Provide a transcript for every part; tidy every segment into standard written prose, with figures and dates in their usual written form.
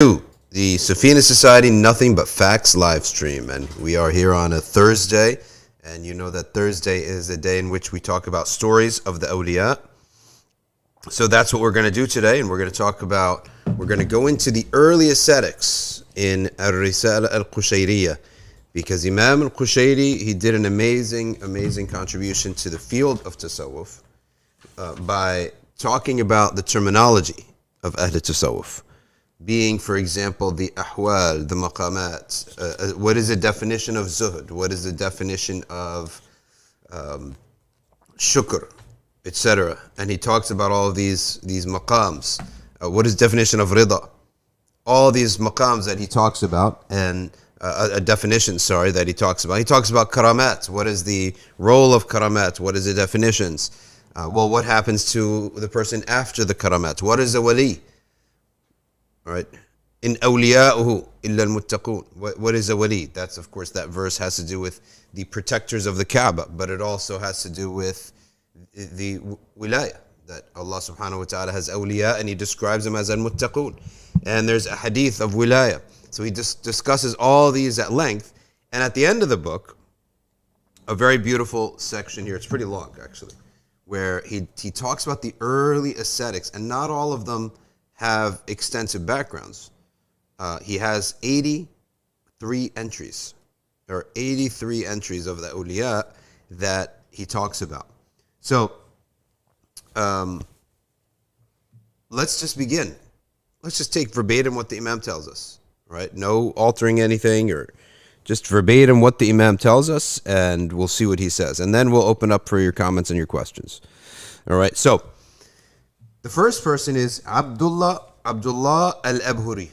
The Safina Society Nothing But Facts live stream, and we are here on a Thursday, and you know that Thursday is a day in which we talk about stories of the Awliyah. So that's what we're going to do today, and we're going to go into the early ascetics in Ar-Risala al-Qushayriyah, because Imam al-Qushayri, he did an amazing contribution to the field of Tasawwuf by talking about the terminology of Ahl Tasawwuf. Being, for example, the ahwal, the maqamat. What is the definition of zuhd? What is the definition of shukr, etc.? And he talks about all of these maqams. What is the definition of rida? All these maqams that he talks about, and a definition, that he talks about. He talks about karamat. What is the role of karamat? What is the definitions? What happens to the person after the karamat? What is a wali? Right? In awliya'uhu illa al-muttaqun. What is a wali? That's, of course, that verse has to do with the protectors of the Kaaba, but it also has to do with the wilayah, that Allah subhanahu wa ta'ala has awliya and he describes them as al-muttaqun. And there's a hadith of wilayah. So he discusses all these at length. And at the end of the book, a very beautiful section here, it's pretty long actually, where he talks about the early ascetics, and not all of them have extensive backgrounds. He has 83 entries. There are 83 entries of the Awliya that he talks about. So let's just begin. Let's just take verbatim what the Imam tells us, right? No altering anything, or just verbatim what the Imam tells us, and we'll see what he says. And then we'll open up for your comments and your questions. All right, so the first person is Abdullah al-Abhuri.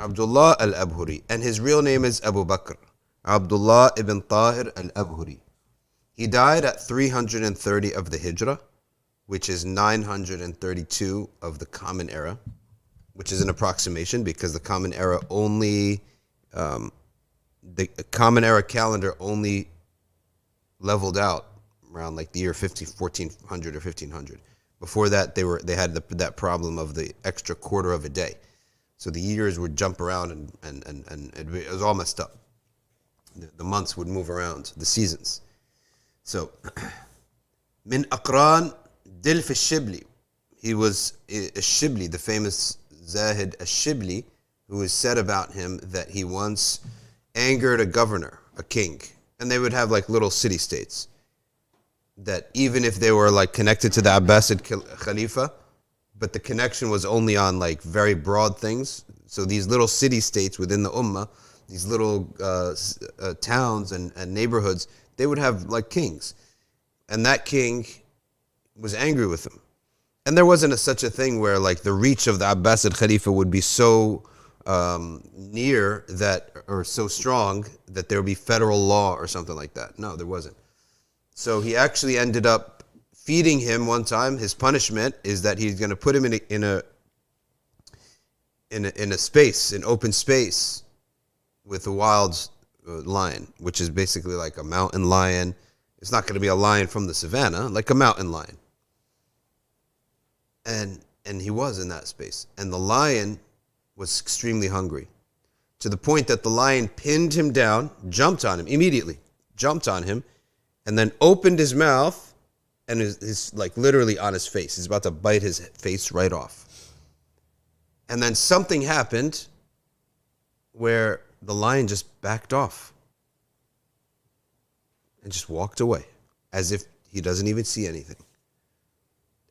Abdullah al-Abhuri. And his real name is Abu Bakr. Abdullah ibn Tahir al-Abhuri. He died at 330 of the Hijrah, which is 932 of the Common Era, which is an approximation because the Common Era only, the Common Era calendar only leveled out around like the year 1400 or 1500. Before that, they had that problem of the extra quarter of a day. So the years would jump around and it was all messed up. The months would move around, the seasons. So, Min Aqran Dilf al-Shibli. He was al-Shibli, the famous Zahid al-Shibli, who is said about him that he once angered a governor, a king. And they would have like little city-states, that even if they were like connected to the Abbasid Khalifa, but the connection was only on like very broad things. So these little city-states within the Ummah, these little towns and neighborhoods, they would have like kings. And that king was angry with them. And there wasn't such a thing where like the reach of the Abbasid Khalifa would be so near that, or so strong that there would be federal law or something like that. No, there wasn't. So he actually ended up feeding him one time. His punishment is that he's going to put him in a space, an open space, with a wild lion, which is basically like a mountain lion. It's not going to be a lion from the savannah, like a mountain lion. And he was in that space. And the lion was extremely hungry, to the point that the lion pinned him down, jumped on him immediately, jumped on him, and then opened his mouth and is like literally on his face. He's about to bite his face right off. And then something happened where the lion just backed off and just walked away as if he doesn't even see anything.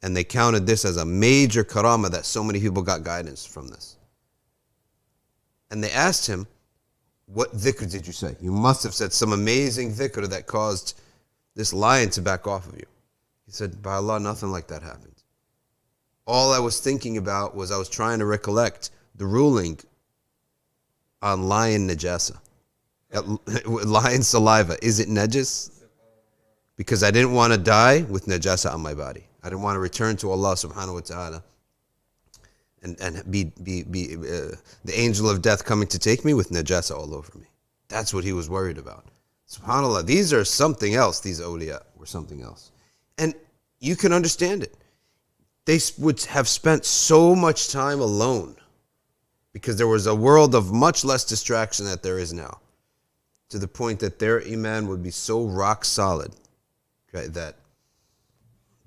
And they counted this as a major karama, that so many people got guidance from this. And they asked him, what dhikr did you say? You must have said some amazing dhikr that caused this lion to back off of you. He said, by Allah, nothing like that happened. All I was thinking about was I was trying to recollect the ruling on lion najasa. Lion saliva, is it najis? Because I didn't want to die with najasa on my body. I didn't want to return to Allah subhanahu wa ta'ala and be the angel of death coming to take me with najasa all over me. That's what he was worried about. SubhanAllah, these are something else. These awliya were something else. And you can understand it. They would have spent so much time alone because there was a world of much less distraction that there is now, to the point that their iman would be so rock solid, okay, that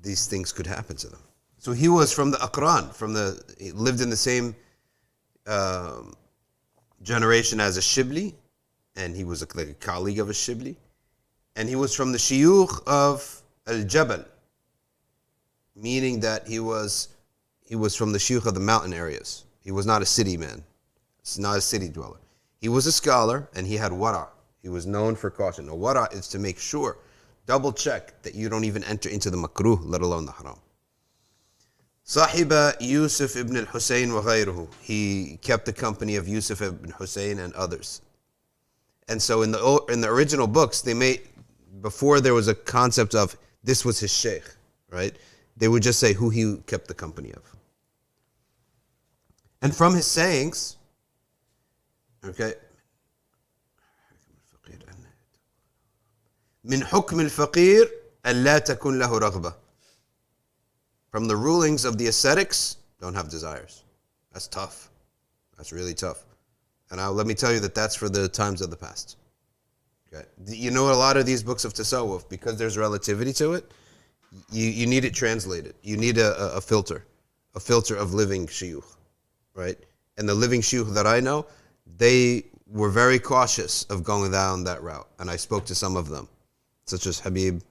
these things could happen to them. So he was from the Aqran, he lived in the same generation as a Shibli, and he was like a colleague of a Shibli, and he was from the Shiyukh of Al-Jabal, meaning that he was from the Shiyukh of the mountain areas. He was not a city man. He's not a city dweller. He was a scholar, and he had wara. He was known for caution. Now, wara is to make sure, double check, that you don't even enter into the makruh, let alone the haram. Sahiba Yusuf ibn al-Husayn wa ghayruhu. He kept the company of Yusuf ibn Husayn and others. And so in the original books, before there was a concept of this was his sheikh, right? They would just say who he kept the company of. And from his sayings, okay, من حكم الفقير ألا تكن له رغبة. From the rulings of the ascetics, don't have desires. That's tough. That's really tough. And let me tell you that's for the times of the past. Okay. You know, a lot of these books of tasawwuf, because there's relativity to it, you need it translated. You need a filter of living shuyukh, right? And the living shuyukh that I know, they were very cautious of going down that route. And I spoke to some of them, such as Habib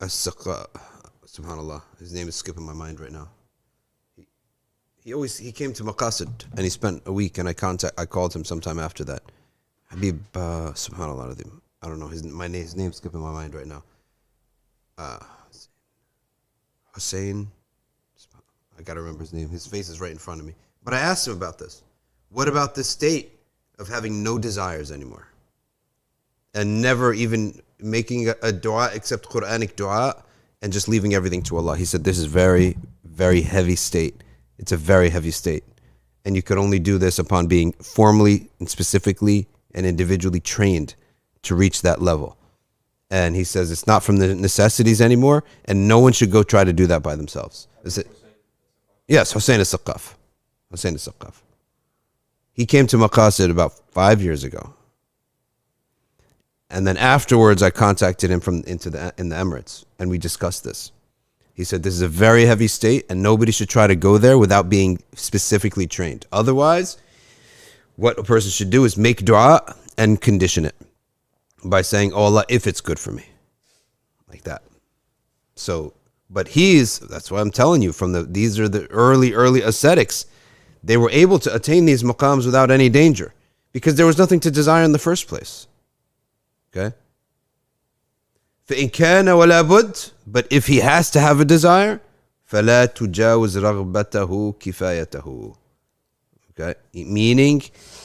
subhanallah, his name is skipping my mind right now. He came to Maqasid and he spent a week, and I called him sometime after that. Habib subhanallah, I don't know his name's skipping my mind right now. Hussein, I gotta remember his name. His face is right in front of me. But I asked him about this. What about this state of having no desires anymore, and never even making a dua except Quranic dua, and just leaving everything to Allah? He said this is very, very heavy state. It's a very heavy state, and you could only do this upon being formally and specifically and individually trained to reach that level. And he says it's not from the necessities anymore, and no one should go try to do that by themselves. Is it? Yes, Hussein al-Saqaf. Hussein al-Saqaf. He came to Maqasid about 5 years ago. And then afterwards, I contacted him in the Emirates, and we discussed this. He said this is a very heavy state, and nobody should try to go there without being specifically trained. Otherwise, what a person should do is make dua and condition it by saying, "Oh Allah, if it's good for me," like that. So, but that's why I'm telling you, these are the early ascetics. They were able to attain these maqams without any danger, because there was nothing to desire in the first place. Okay? فَإِنْ كَانَ وَلَا بُدْ. But if he has to have a desire, فَلَا تُجَاوِزْ رَغْبَتَهُ كِفَايَتَهُ. Okay? Meaning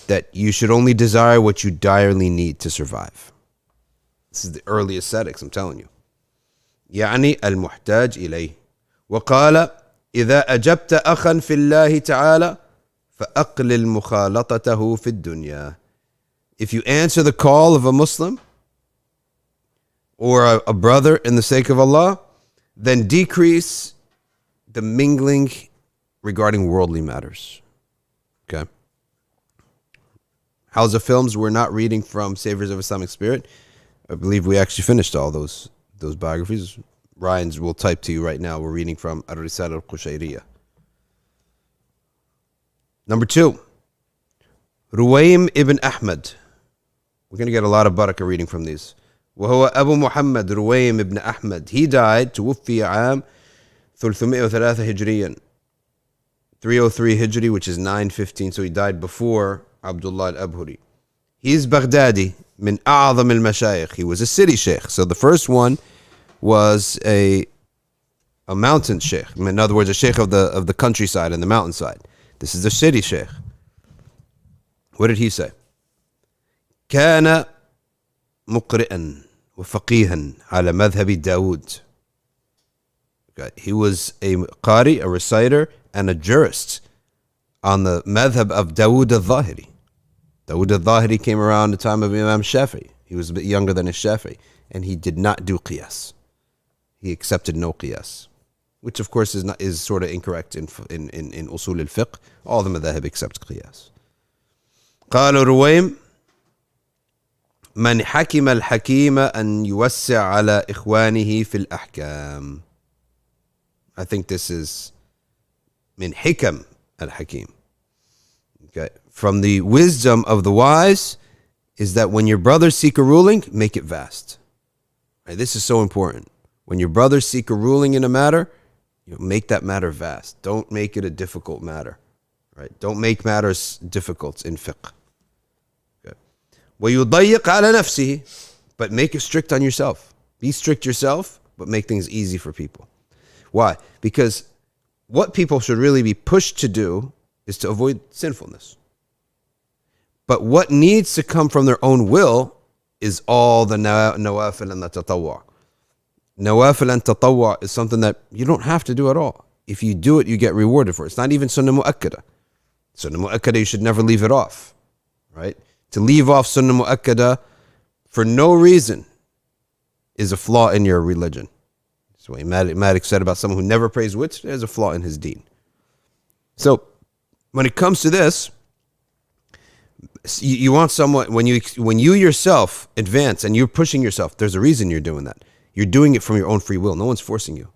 that you should only desire what you direly need to survive. This is the early ascetics, I'm telling you. يعني المحتاج إليه. وقال إذا أجبت أخا في الله تعالى فأقلل مخالطته في الدنيا. If you answer the call of a Muslim or a brother in the sake of Allah, then decrease the mingling regarding worldly matters. Okay? House of Films, we're not reading from Saviors of Islamic Spirit. I believe we actually finished all those biographies. Ryan's will type to you right now. We're reading from Ar-Risala al-Qushayriyah. Number 2, Ruwaym ibn Ahmad. We're going to get a lot of barakah reading from these. وهو أبو محمد رويم ibn Ahmad. He died توفي عام 303 هجريا. 303 Hijri, which is 915. So he died before Abdullah al-Abhuri. He is Baghdadi, min أعظم المشايخ. He was a city sheikh. So the first one was a mountain sheikh. In other words, a sheikh of the countryside and the mountainside. This is the city sheikh. What did he say? كان مقرئا وفقيها على مذهب داود. He was a qari, a reciter, and a jurist on the madhab of Dawood al-Zahiri. Dawood al-Zahiri came around the time of Imam Shafi'i. He was a bit younger than his Shafi'i, and he did not do qiyas. He accepted no qiyas. which of course is sort of incorrect in usul al-fiqh. All the madhahib except qiyas. قال رويم من حكم الحكيم أن يوسع على إخوانه في الأحكام. I think this is من حكم الحكيم. Okay. From the wisdom of the wise is that when your brothers seek a ruling, make it vast. Right, this is so important. When your brothers seek a ruling in a matter, make that matter vast. Don't make it a difficult matter. Right? Don't make matters difficult in fiqh. Okay. وَيُضَيِّقْ عَلَى نَفْسِهِ. But make it strict on yourself. Be strict yourself, but make things easy for people. Why? Because what people should really be pushed to do is to avoid sinfulness. But what needs to come from their own will is all the nawafil and the tatawwa. Nawafil and tatawwa is something that you don't have to do at all. If you do it, you get rewarded for it. It's not even sunnah mu'akkada. Sunnah mu'akkada, you should never leave it off. Right? To leave off sunnah mu'akkada for no reason is a flaw in your religion. That's what Malik said about someone who never prays witr, there's a flaw in his deen. So, when it comes to this, you want someone, when you yourself advance and you're pushing yourself, there's a reason you're doing that. You're doing it from your own free will. No one's forcing you.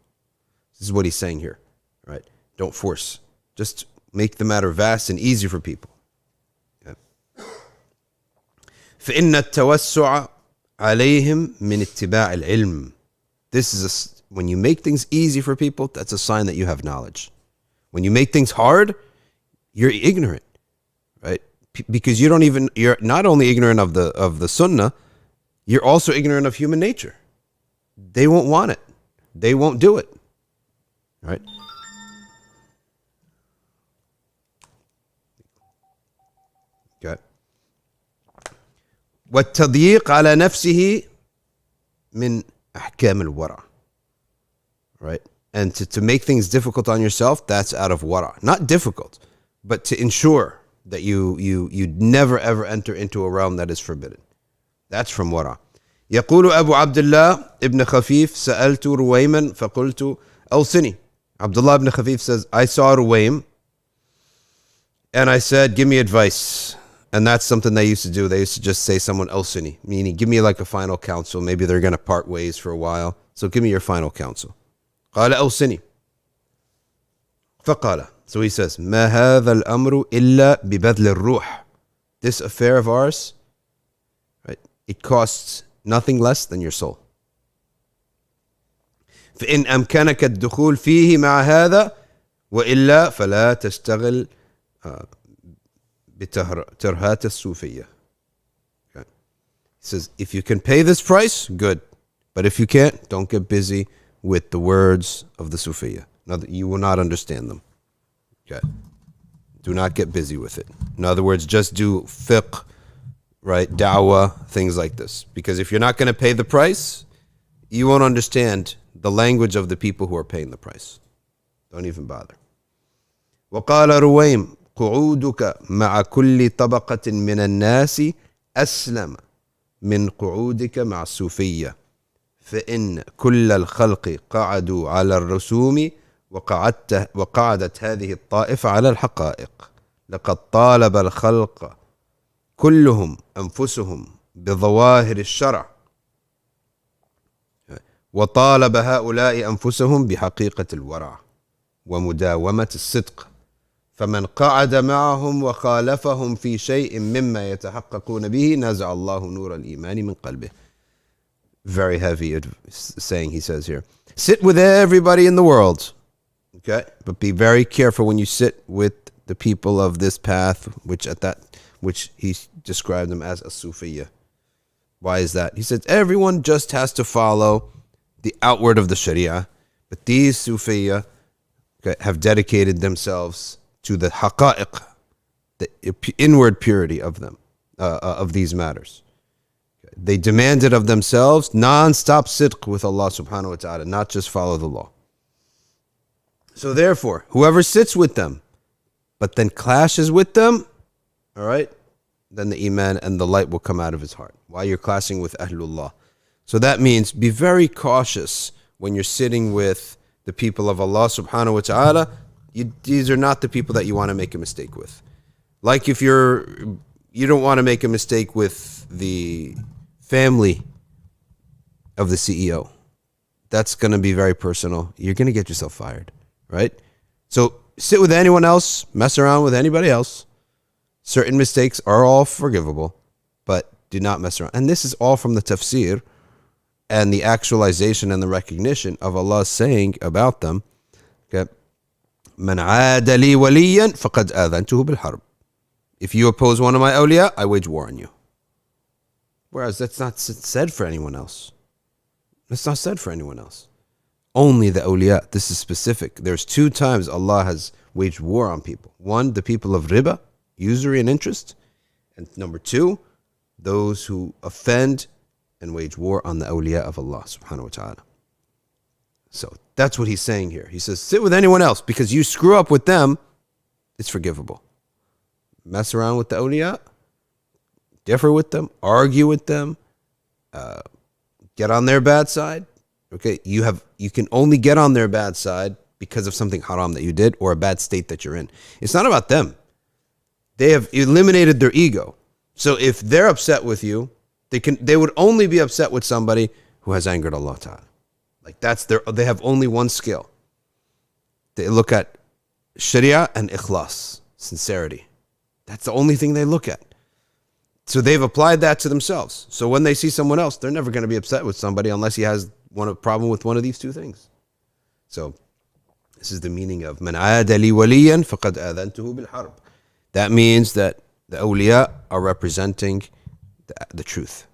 This is what he's saying here, right? Don't force. Just make the matter vast and easy for people. Okay. فإن التوسع عليهم من اتباع العلم. This is when you make things easy for people, that's a sign that you have knowledge. When you make things hard, you're ignorant, right? Because you're not only ignorant of the sunnah, you're also ignorant of human nature. They won't want it. They won't do it. Right? Okay. والتضييق على نفسه من أحكام الورع. Right? And to make things difficult on yourself, that's out of wara. Not difficult, but to ensure that you never ever enter into a realm that is forbidden. That's from wara. يقول أبو عبد الله ابن خفيف سألت رويما فقلت أوصني. Abdullah ibn Khafif says, I saw Ruwaym and I said, give me advice. And that's something they used to do. They used to just say someone Awsini, meaning give me like a final counsel. Maybe they're going to part ways for a while. So give me your final counsel. قال أوصني. فقال. So he says, ما هذا الأمر إلا ببذل الروح. This affair of ours, right? It costs nothing less than your soul. فإن أمكنك الدخول فيه مع هذا وإلا فلا تشتغل بترهات الصوفية. Okay. He says, if you can pay this price, good. But if you can't, don't get busy with the words of the Sufiya. You will not understand them. Okay. Do not get busy with it. In other words, just do fiqh, right? Da'wah, things like this. Because if you're not going to pay the price, you won't understand the language of the people who are paying the price. Don't even bother. وقال رويم قعودك مع كل طبقة من الناس أسلم من قعودك مع الصوفية فإن كل الخلق قعدوا على الرسوم وقعدت هذه الطائفة على الحقائق لقد طالب الخلق كلهم أنفسهم بظواهر الشرع وطالب هؤلاء أنفسهم بحقيقة الورع ومداومة الصدق فمن قعد معهم وخالفهم في شيء مما يتحققون به نزع الله نور الإيمان من قلبه. Very heavy saying he says here. Sit with everybody in the world, okay? But be very careful when you sit with the people of this path, which he described them as a Sufiya. Why is that? He said everyone just has to follow the outward of the Sharia, but these Sufiya have dedicated themselves to the haqa'iq, the inward purity of them, of these matters. They demanded of themselves non-stop sidq with Allah subhanahu wa ta'ala, not just follow the law. So therefore, whoever sits with them, but then clashes with them, all right, then the iman and the light will come out of his heart. While you're clashing with Ahlullah. So that means be very cautious when you're sitting with the people of Allah subhanahu wa ta'ala, these are not the people that you want to make a mistake with. Like if you don't want to make a mistake with the family of the CEO. That's going to be very personal. You're going to get yourself fired, right? So sit with anyone else, mess around with anybody else. Certain mistakes are all forgivable, but do not mess around. And this is all from the tafsir and the actualization and the recognition of Allah saying about them, okay, Man aada li waliyan faqad adhantuhu bil harb. If you oppose one of my awliya, I wage war on you. Whereas that's not said for anyone else. It's not said for anyone else. Only the awliya. This is specific. There's 2 times Allah has waged war on people. 1, the people of riba, usury and interest. And number 2, those who offend and wage war on the awliya of Allah subhanahu wa ta'ala. So that's what he's saying here. He says, sit with anyone else because you screw up with them, it's forgivable. Mess around with the awliya, differ with them, argue with them, get on their bad side. Okay, you can only get on their bad side because of something haram that you did or a bad state that you're in. It's not about them. They have eliminated their ego. So if they're upset with you, they would only be upset with somebody who has angered Allah Ta'ala. Like they have only one skill. They look at Sharia and ikhlas, sincerity. That's the only thing they look at. So they've applied that to themselves. So when they see someone else, they're never going to be upset with somebody unless he has a problem with one of these 2 things. So this is the meaning of Man aada li waliyan faqad adhantuhu bil harb. That means that the awliya are representing the truth.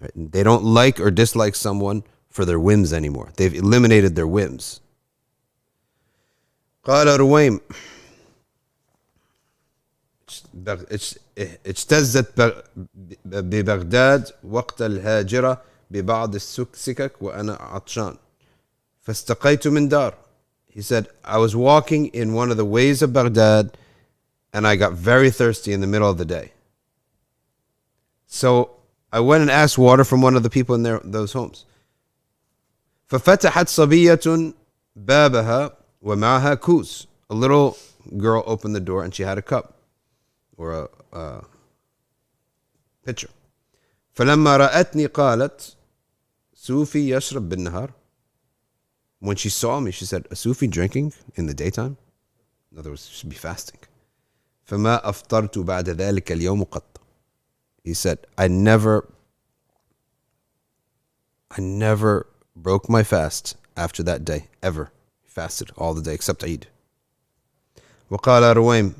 Right? They don't like or dislike someone for their whims anymore. They've eliminated their whims. قال رويم اجتزت ببغداد وقت الهاجرة ببعض السكك وأنا عطشان فاستقيت من دار. He said, I was walking in one of the ways of Baghdad and I got very thirsty in the middle of the day. So I went and asked water from one of the people in those homes. ففتحت صبية بابها ومعها كوز. A little girl opened the door and she had a cup or a pitcher. فلما رأتني قالت Sufi يشرب بالنهار. When she saw me, she said, a Sufi drinking in the daytime? In other words, she should be fasting. فما أفطرت بعد ذلك اليوم قط. He said, I never broke my fast after that day, ever. Fasted all the day except Eid. وقال رويم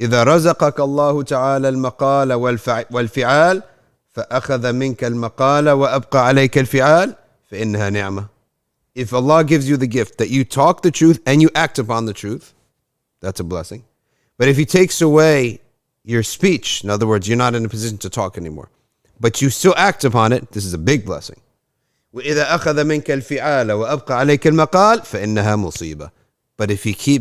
إذا رزقك الله تعالى المقال والفعال فأخذ منك المقال وأبقى عليك الفعال فإنها نعمة. If Allah gives you the gift that you talk the truth and you act upon the truth, that's a blessing. But if He takes away your speech, in other words, you're not in a position to talk anymore, but you still act upon it, this is a big blessing. وإذا أخذ منك الفعال وأبقى عليك المقال فإنها مصيبة. But if He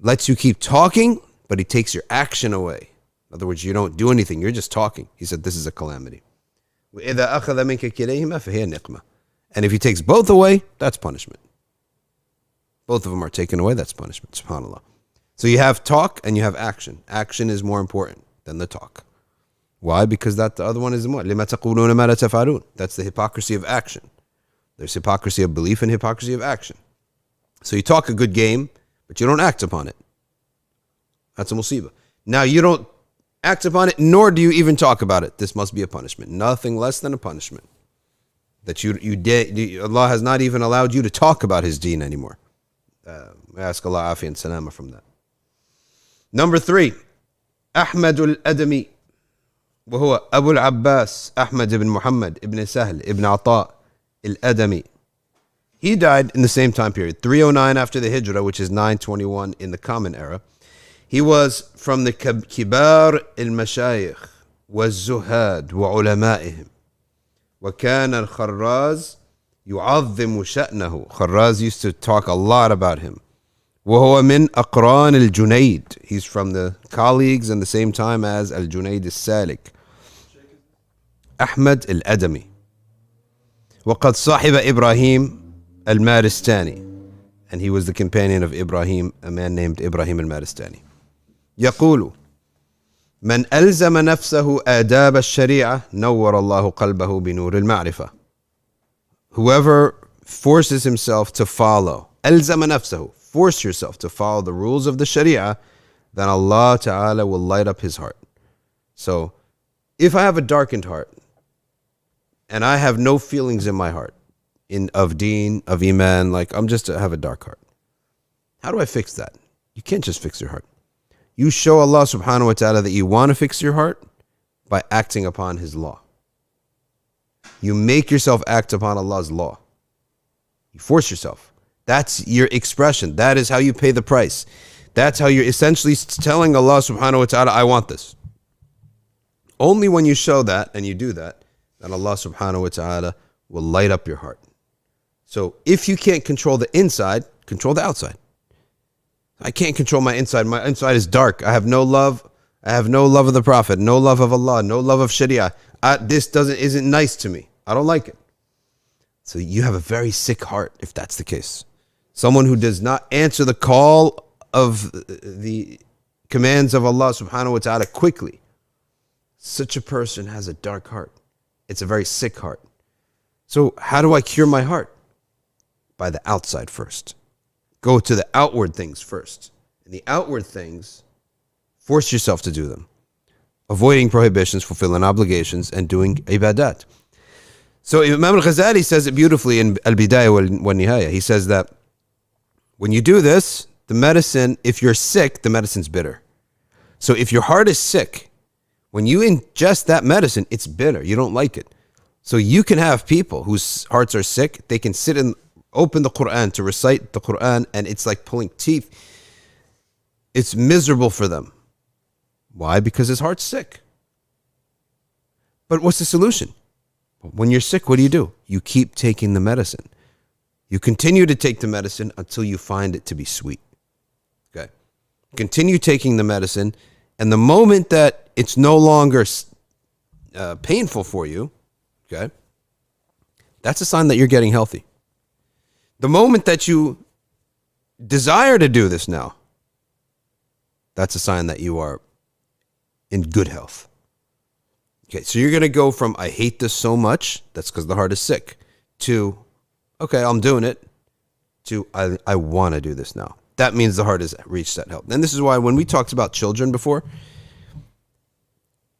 lets you keep talking, but He takes your action away, in other words, you don't do anything, you're just talking, He said this is a calamity. وإذا أخذ منك كليهما فهي نقمة. And if He takes both away, that's punishment. Both of them are taken away, that's punishment. SubhanAllah. So you have talk and you have action. Action is more important than the talk. Why? Because the other one is more. لِمَا تَقُولُونَ مَا لَا تَفْعَلُونَ. That's the hypocrisy of action. There's hypocrisy of belief and hypocrisy of action. So you talk a good game, but you don't act upon it. That's a musibah. Now you don't act upon it, nor do you even talk about it. This must be a punishment. Nothing less than a punishment. That Allah has not even allowed you to talk about His deen anymore. We ask Allah afiyah and salama from that. Number 3, Ahmad al-Adami, وهو أبو العباس أحمد ibn Muhammad ibn Sahl ibn Ata al-Adami. He died in the same time period, 309 after the Hijrah, which is 921 in the Common Era. He was from the Kibar al-Mashayikh والزهاد وعلمائهم. وكان الخراز يعظم شأنه. Kharraz used to talk a lot about him. وهو من أقران الجنيد. He's from the colleagues and the same time as الجنيد السالك. أحمد الأدمي. وقد صاحب إبراهيم المارستاني. And he was the companion of Ibrahim, a man named Ibrahim al-Maristani. يقول من ألزم نفسه آداب الشريعة نور الله قلبه بنور المعرفة. Whoever forces himself to follow, ألزم نفسه, force yourself to follow the rules of the Sharia, then Allah Ta'ala will light up his heart. So, if I have a darkened heart, and I have no feelings in my heart, of deen, of iman, like I have a dark heart. How do I fix that? You can't just fix your heart. You show Allah subhanahu wa ta'ala that you want to fix your heart by acting upon his law. You make yourself act upon Allah's law. You force yourself. That's your expression. That is how you pay the price. That's how you're essentially telling Allah subhanahu wa ta'ala, I want this. Only when you show that and you do that, then Allah subhanahu wa ta'ala will light up your heart. So if you can't control the inside, control the outside. I can't control my inside. My inside is dark. I have no love. I have no love of the Prophet, no love of Allah, no love of Sharia. This isn't nice to me. I don't like it. So you have a very sick heart if that's the case. Someone who does not answer the call of the commands of Allah subhanahu wa ta'ala quickly. Such a person has a dark heart. It's a very sick heart. So how do I cure my heart? By the outside first. Go to the outward things first. And the outward things, force yourself to do them. Avoiding prohibitions, fulfilling obligations, and doing ibadat. So Imam al-Ghazali says it beautifully in Al-Bidayah wal-Nihayah. He says that when you do this, the medicine, if you're sick, the medicine's bitter. So if your heart is sick, when you ingest that medicine, it's bitter. You don't like it. So you can have people whose hearts are sick. They can sit and open the Quran to recite the Quran, and it's like pulling teeth. It's miserable for them. Why? Because his heart's sick. But what's the solution? When you're sick, what do? You keep taking the medicine. You continue to take the medicine until you find it to be sweet. Okay? Continue taking the medicine, and the moment that it's no longer painful for you, okay, that's a sign that you're getting healthy. The moment that you desire to do this now, that's a sign that you are in good health. Okay, so you're going to go from, I hate this so much, that's because the heart is sick, to, okay, I'm doing it, to, I want to do this now. That means the heart has reached that health. And this is why when we talked about children before,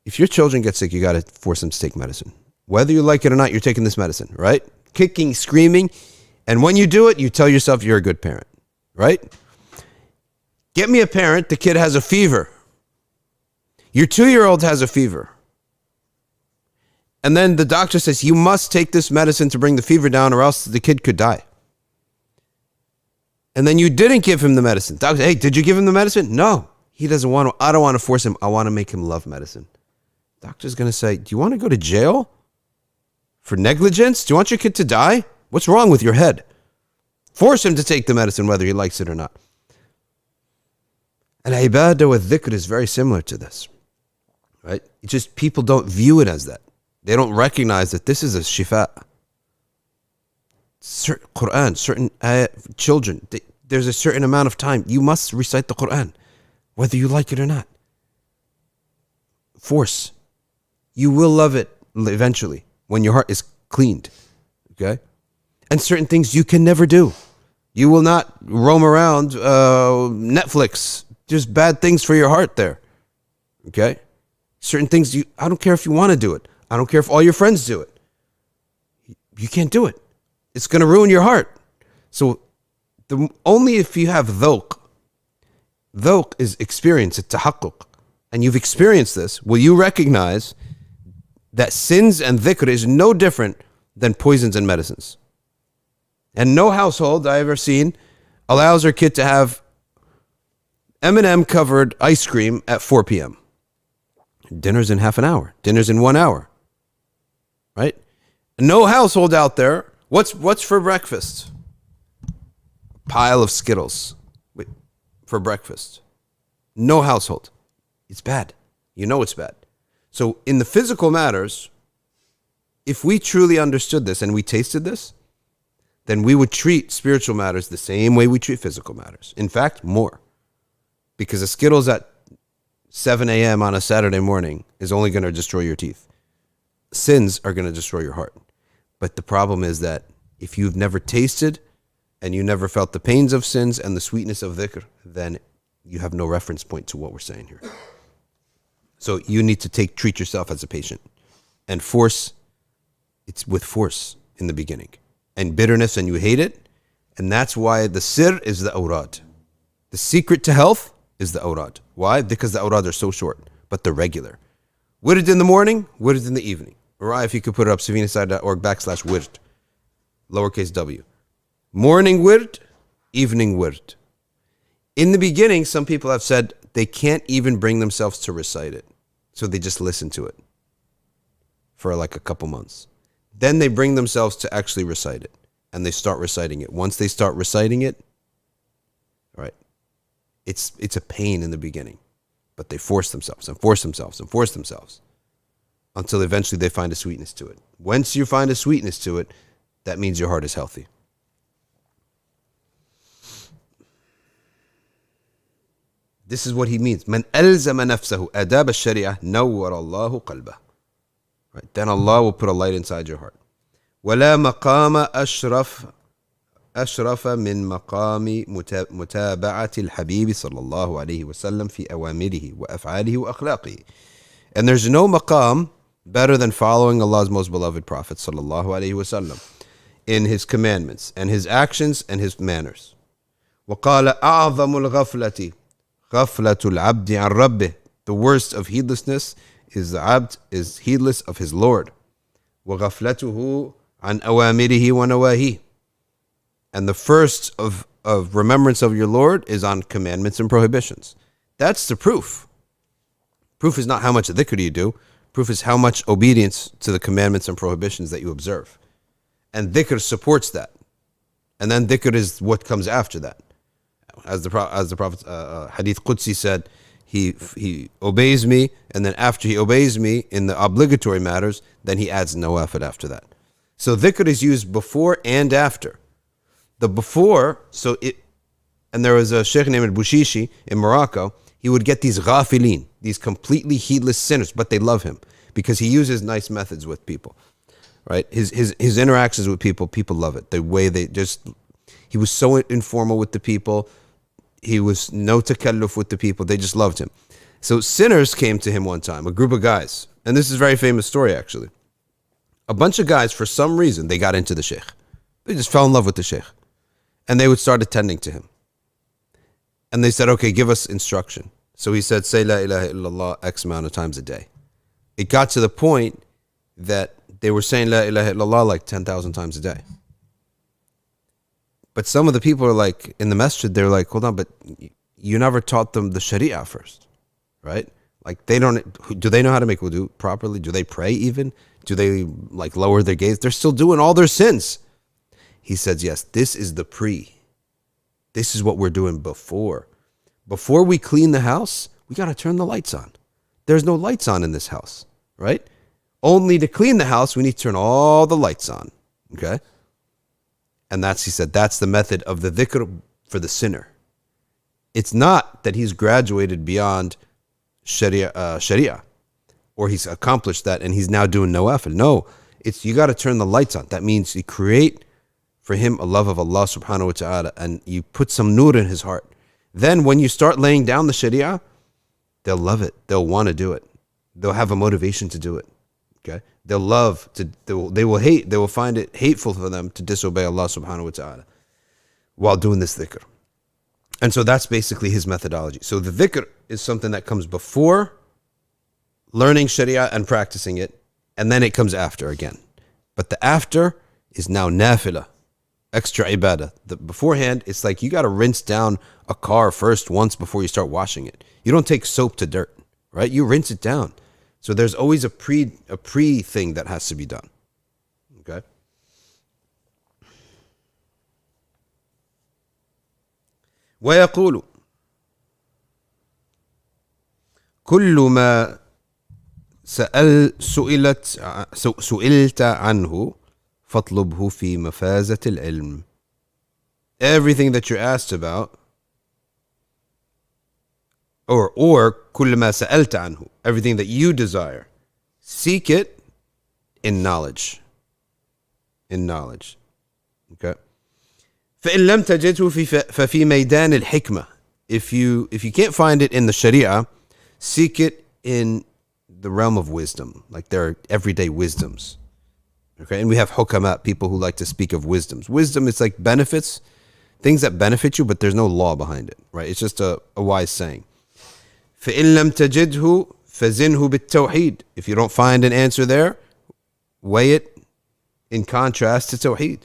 if your children get sick, you got to force them to take medicine. Whether you like it or not, you're taking this medicine, right? Kicking, screaming. And when you do it, you tell yourself you're a good parent, right? Get me a parent, the kid has a fever. Your 2-year-old has a fever. And then the doctor says, you must take this medicine to bring the fever down or else the kid could die. And then you didn't give him the medicine. Doctor, hey, did you give him the medicine? No, he doesn't want to. I don't want to force him. I want to make him love medicine. Doctor's going to say, do you want to go to jail for negligence? Do you want your kid to die? What's wrong with your head? Force him to take the medicine whether he likes it or not. And ibadah with dhikr is very similar to this. Right? It's just people don't view it as that. They don't recognize that this is a shifa. Certain Quran, certain children, there's a certain amount of time. You must recite the Quran, whether you like it or not. Force. You will love it eventually when your heart is cleaned. Okay? And certain things you can never do. You will not roam around Netflix. Just bad things for your heart there. Okay? Certain things, I don't care if you want to do it. I don't care if all your friends do it. You can't do it. It's going to ruin your heart. So only if you have dhawq. Dhawq is experience, it's tahaqquq. And you've experienced this, will you recognize that sins and dhikr is no different than poisons and medicines. And no household I ever seen allows their kid to have M&M covered ice cream at 4 p.m. Dinner's in half an hour. Dinner's in 1 hour. Right? No household out there. What's for breakfast? A pile of Skittles for breakfast. No household. It's bad. You know it's bad. So in the physical matters, if we truly understood this and we tasted this, then we would treat spiritual matters the same way we treat physical matters. In fact, more. Because a Skittles at 7 a.m. on a Saturday morning is only going to destroy your teeth. Sins are going to destroy your heart. But the problem is that if you've never tasted and you never felt the pains of sins and the sweetness of dhikr, then you have no reference point to what we're saying here. So you need to treat yourself as a patient. And it's with force in the beginning. And bitterness, and you hate it. And that's why the sir is the awrad. The secret to health is the awrad. Why? Because the awrad are so short, but they're regular. Wird in the morning, wird in the evening. Or if you could put it up, safinaside.org/wird, lowercase w. Morning wird, evening wird. In the beginning, some people have said they can't even bring themselves to recite it. So they just listen to it for like a couple months. Then they bring themselves to actually recite it. And they start reciting it. Once they start reciting it, right, it's a pain in the beginning. But they force themselves and force themselves and force themselves until eventually they find a sweetness to it. Once you find a sweetness to it, that means your heart is healthy. This is what he means. Man alzama nafsahu adab al-shari'ah nawwara Allahu qalbah. Right? Then Allah will put a light inside your heart. ولا مقام أشرف من مقام متابعة الحبيب صلى الله عليه وسلم في أوامره وأفعاله وأخلاقه. And there's no maqam better than following Allah's most beloved Prophet صلى الله عليه وسلم in his commandments and his actions and his manners. وقال أعظم الغفلة غفلة العبد عن ربه. The worst of heedlessness is the abd is heedless of his Lord. وغفلته عن أوامره ونواهيه. And the first of remembrance of your Lord is on commandments and prohibitions. That's the proof. Proof is not how much dhikr you do. Proof is how much obedience to the commandments and prohibitions that you observe. And dhikr supports that. And then dhikr is what comes after that. As the Prophet Hadith Qudsi said, he obeys me, and then after he obeys me in the obligatory matters, then he adds nawafil after that. So dhikr is used before and after. The before, and there was a sheikh named Bushishi in Morocco. He would get these ghafilin, these completely heedless sinners, but they love him because he uses nice methods with people, right? His interactions with people love it. The way he was so informal with the people. He was no takalluf with the people. They just loved him. So sinners came to him one time, a group of guys, and this is a very famous story actually. A bunch of guys, for some reason, they got into the sheikh. They just fell in love with the sheikh. And they would start attending to him. And they said, okay, give us instruction. So he said, say la ilaha illallah X amount of times a day. It got to the point that they were saying la ilaha illallah like 10,000 times a day. But some of the people are like, in the masjid, they're like, hold on, but you never taught them the Sharia first, right? Like do they know how to make wudu properly? Do they pray even? Do they like lower their gaze? They're still doing all their sins. He says, yes, this is the pre. This is what we're doing before. Before we clean the house, we got to turn the lights on. There's no lights on in this house, right? Only to clean the house, we need to turn all the lights on, okay? And he said, that's the method of the dhikr for the sinner. It's not that he's graduated beyond Sharia, or he's accomplished that and he's now doing nawafil. No, it's you got to turn the lights on. That means you create for him a love of Allah subhanahu wa ta'ala, and you put some nur in his heart. Then when you start laying down the Sharia, they'll love it. They'll want to do it. They'll have a motivation to do it. Okay? They will find it hateful for them to disobey Allah subhanahu wa ta'ala while doing this dhikr. And so that's basically his methodology. So the dhikr is something that comes before learning Sharia and practicing it, and then it comes after again. But the after is now nafilah, extra ibadah. The beforehand, it's like you got to rinse down a car first once before you start washing it. You don't take soap to dirt, right? You rinse it down. So there's always a pre thing that has to be done. Okay? ويقول كل ما سئلت عنه فاطلبه في مفازة العلم. Everything that you're asked about, or كل ما سألت عنه, everything that you desire, seek it in knowledge. In knowledge. Okay. فإن لم تجده ففي ميدان الحكمة. If you can't find it in the Sharia, seek it in the realm of wisdom, like there are everyday wisdoms. Okay, and we have hukama, people who like to speak of wisdoms. Wisdom is like benefits, things that benefit you, but there's no law behind it, right? It's just a wise saying. فإن لم تجده فزنه بالتوحيد. If you don't find an answer there, weigh it in contrast to tawheed.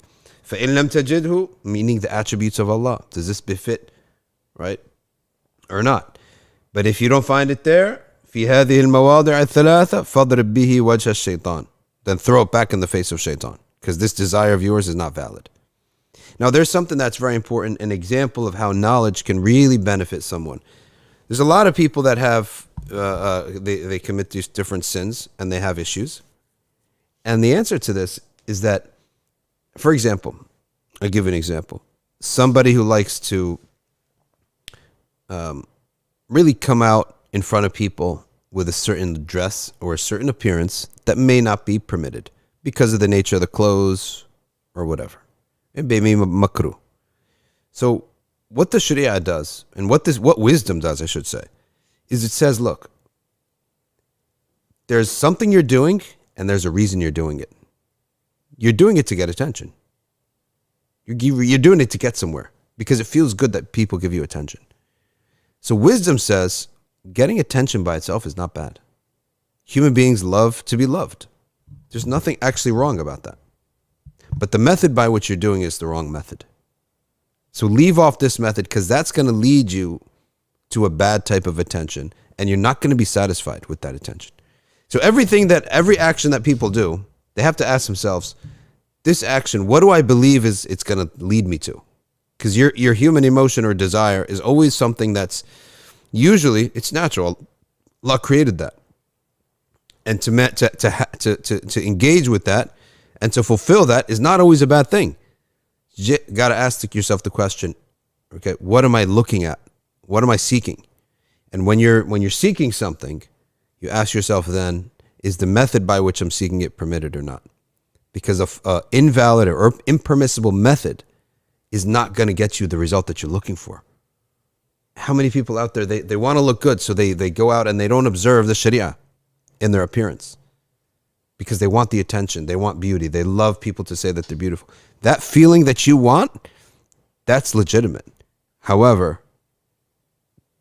فإن لم تجده, meaning the attributes of Allah. Does this befit, right? Or not? But if you don't find it there, في هذه المواضع الثلاثة فاضرب به وجه الشيطان. Then throw it back in the face of shaitan, because this desire of yours is not valid. Now there's something that's very important, an example of how knowledge can really benefit someone. There's a lot of people that have, they commit these different sins and they have issues. And the answer to this is that, for example, I'll give an example. Somebody who likes to really come out in front of people with a certain dress or a certain appearance that may not be permitted because of the nature of the clothes or whatever. It may be makruh. So what the Sharia does, and what wisdom does, I should say, is it says, look, there's something you're doing and there's a reason you're doing it. You're doing it to get attention. You're doing it to get somewhere because it feels good that people give you attention. So wisdom says getting attention by itself is not bad. Human beings love to be loved. There's nothing actually wrong about that. But the method by which you're doing is the wrong method. So leave off this method, because that's going to lead you to a bad type of attention, and you're not going to be satisfied with that attention. So every action that people do, they have to ask themselves, this action, what do I believe it's going to lead me to? Because your human emotion or desire is always something that's usually, it's natural. Allah created that. And to engage with that and to fulfill that is not always a bad thing. You got to ask yourself the question, okay, what am I looking at? What am I seeking? And when you're seeking something, you ask yourself then, is the method by which I'm seeking it permitted or not? Because an invalid or impermissible method is not going to get you the result that you're looking for. How many people out there, they want to look good, so they go out and they don't observe the Sharia in their appearance because they want the attention, they want beauty, they love people to say that they're beautiful. That feeling that you want, that's legitimate. However,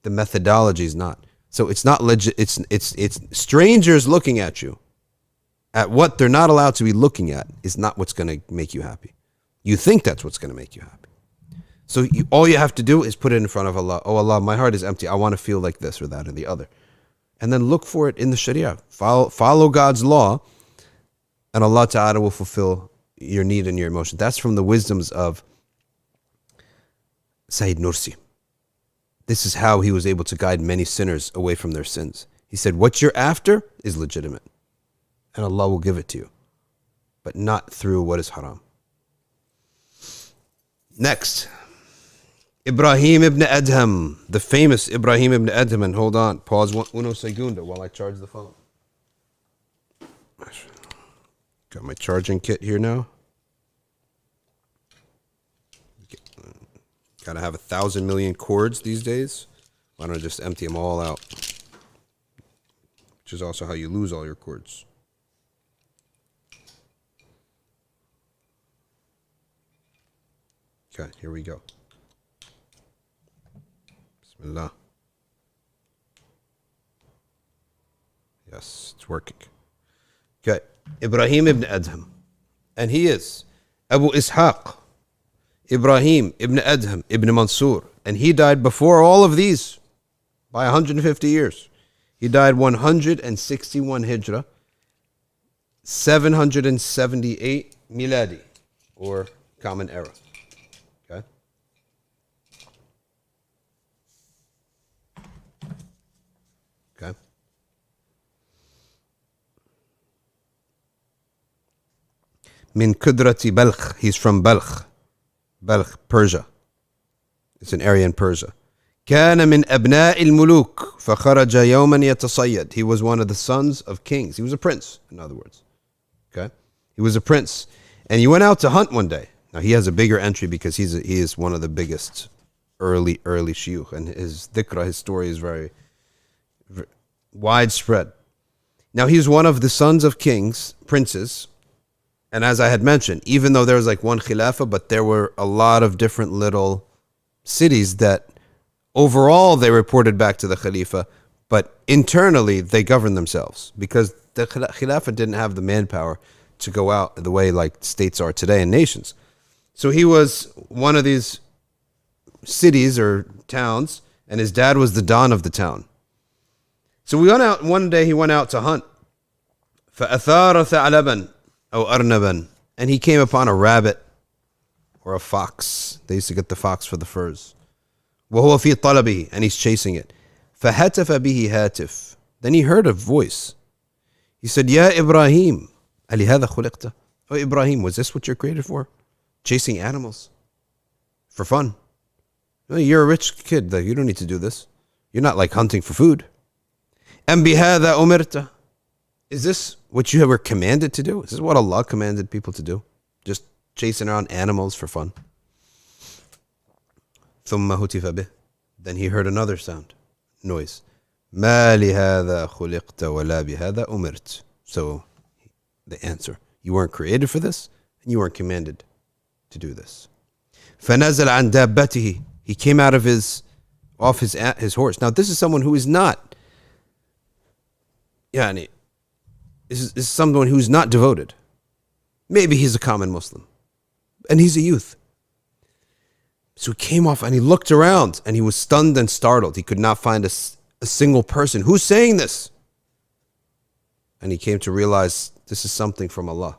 the methodology is not. So it's not legit. It's strangers looking at you at what they're not allowed to be looking at is not what's going to make you happy. You think that's what's going to make you happy. So all you have to do is put it in front of Allah. Oh Allah, my heart is empty. I want to feel like this or that or the other. And then look for it in the Sharia. Follow God's law, and Allah Ta'ala will fulfill your need and your emotion. That's from the wisdoms of Sayyid Nursi. This is how he was able to guide many sinners away from their sins. He said, what you're after is legitimate, and Allah will give it to you, but not through what is haram. Next, Ibrahim ibn Adham, the famous Ibrahim ibn Adham. And hold on, pause uno segundo while I charge the phone. Got my charging kit here now. Gotta have 1,000 million cords these days. Why don't I just empty them all out? Which is also how you lose all your cords. Okay, here we go. Bismillah. Yes, it's working. Okay, Ibrahim ibn Adham. And he is Abu Ishaq, Ibrahim ibn Adham ibn Mansur. And he died before all of these by 150 years. He died 161 Hijrah, 778 Miladi, or Common Era. Okay? Okay? Min kudrati Balkh. He's from Balkh. Balkh, Persia. It's an area in Persia. كان من أبناء الملوك فخرج يوما يتصيد. He was one of the sons of kings. He was a prince, in other words. Okay? He was a prince. And he went out to hunt one day. Now he has a bigger entry because he is one of the biggest early shuyukh. And his dhikr, his story is very widespread. Now he's one of the sons of kings, princes. And as I had mentioned, even though there was like one khilafah, but there were a lot of different little cities that overall they reported back to the Khalifa, but internally they governed themselves because the Khilafah didn't have the manpower to go out the way like states are today and nations. So he was one of these cities or towns, and his dad was the don of the town. So we went out, one day he went out to hunt. فَأَثَارَ ثَعْلَبًا أو أَرْنَبًا. And he came upon a rabbit or a fox. They used to get the fox for the furs. وهو في طلبه, and he's chasing it. فهتف به هاتف. Then he heard a voice. He said, يا إبراهيم ألهذا خلقت? Oh Ibrahim, was this what you're created for? Chasing animals for fun? No, you're a rich kid. You don't need to do this. You're not like hunting for food. أم بهذا أمرت? Is this what you were commanded to do? Is this what Allah commanded people to do? Just chasing around animals for fun? ثم هتف به. Then he heard another sound, noise. ما لهذا خلقت ولا بهذا أمرت. So the answer, you weren't created for this and you weren't commanded to do this. فنزل عن دابته. He came out of his horse. Now this is someone who is not, this is someone who's not devoted. Maybe he's a common Muslim and he's a youth. So he came off and he looked around and he was stunned and startled. He could not find a single person. Who's saying this? And he came to realize this is something from Allah.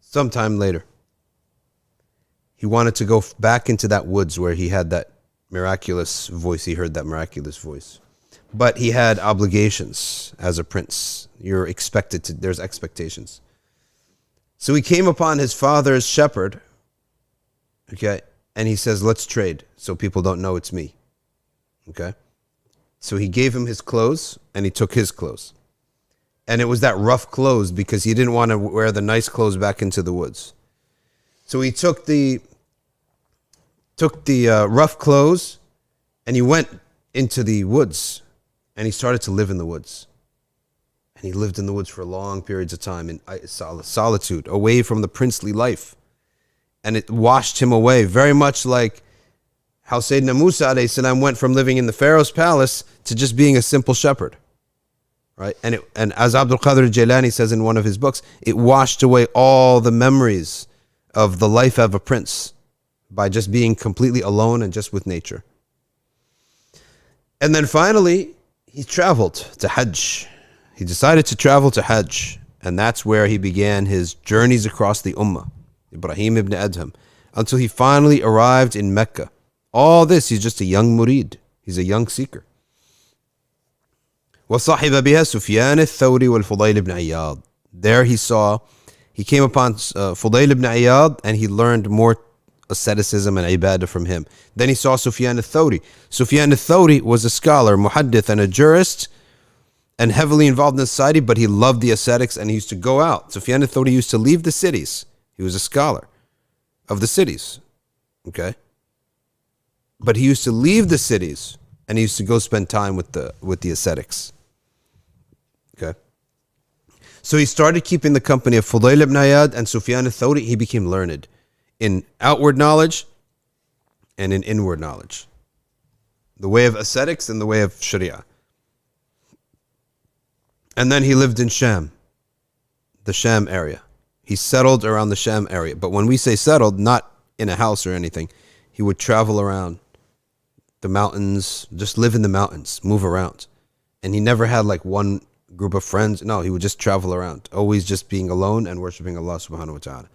Sometime later, he wanted to go back into that woods where he had that miraculous voice. He heard that miraculous voice. But he had obligations as a prince. You're expected to, there's expectations. So he came upon his father's shepherd. Okay, and he says, let's trade so people don't know it's me. Okay, so he gave him his clothes and he took his clothes. And it was that rough clothes because he didn't want to wear the nice clothes back into the woods. So he took the rough clothes and he went into the woods and he started to live in the woods. And he lived in the woods for long periods of time in solitude, away from the princely life. And it washed him away, very much like how Sayyidina Musa alayhi salam went from living in the Pharaoh's palace to just being a simple shepherd, right? And as Abdul Qadir Jailani says in one of his books, it washed away all the memories of the life of a prince by just being completely alone and just with nature. And then finally, he traveled to Hajj. He decided to travel to Hajj, and that's where he began his journeys across the Ummah. Ibrahim ibn Adham, until he finally arrived in Mecca. All this, he's just a young murid. He's a young seeker. وَصَحِبَ بِهَا سُفْيَانِ الثَّوْرِ وَالْفُضَيْلِ ibn Iyad. There he came upon Fudayl ibn Iyad and he learned more asceticism and ibadah from him. Then he saw Sufyan al-Thawri. Sufyan al-Thawri was a scholar, muhaddith, and a jurist, and heavily involved in society, but he loved the ascetics and he used to go out. Sufyan al-Thawri used to leave the cities. He was a scholar of the cities, okay? But he used to leave the cities and he used to go spend time with the ascetics, okay? So he started keeping the company of Fudayl ibn Iyad and Sufyan al-Thawri. He became learned in outward knowledge and in inward knowledge, the way of ascetics and the way of Sharia. And then he lived in Sham, the Sham area. He settled around the Sham area. But when we say settled, not in a house or anything, he would travel around the mountains, just live in the mountains, move around. And he never had like one group of friends. No, he would just travel around, always just being alone and worshiping Allah subhanahu wa ta'ala.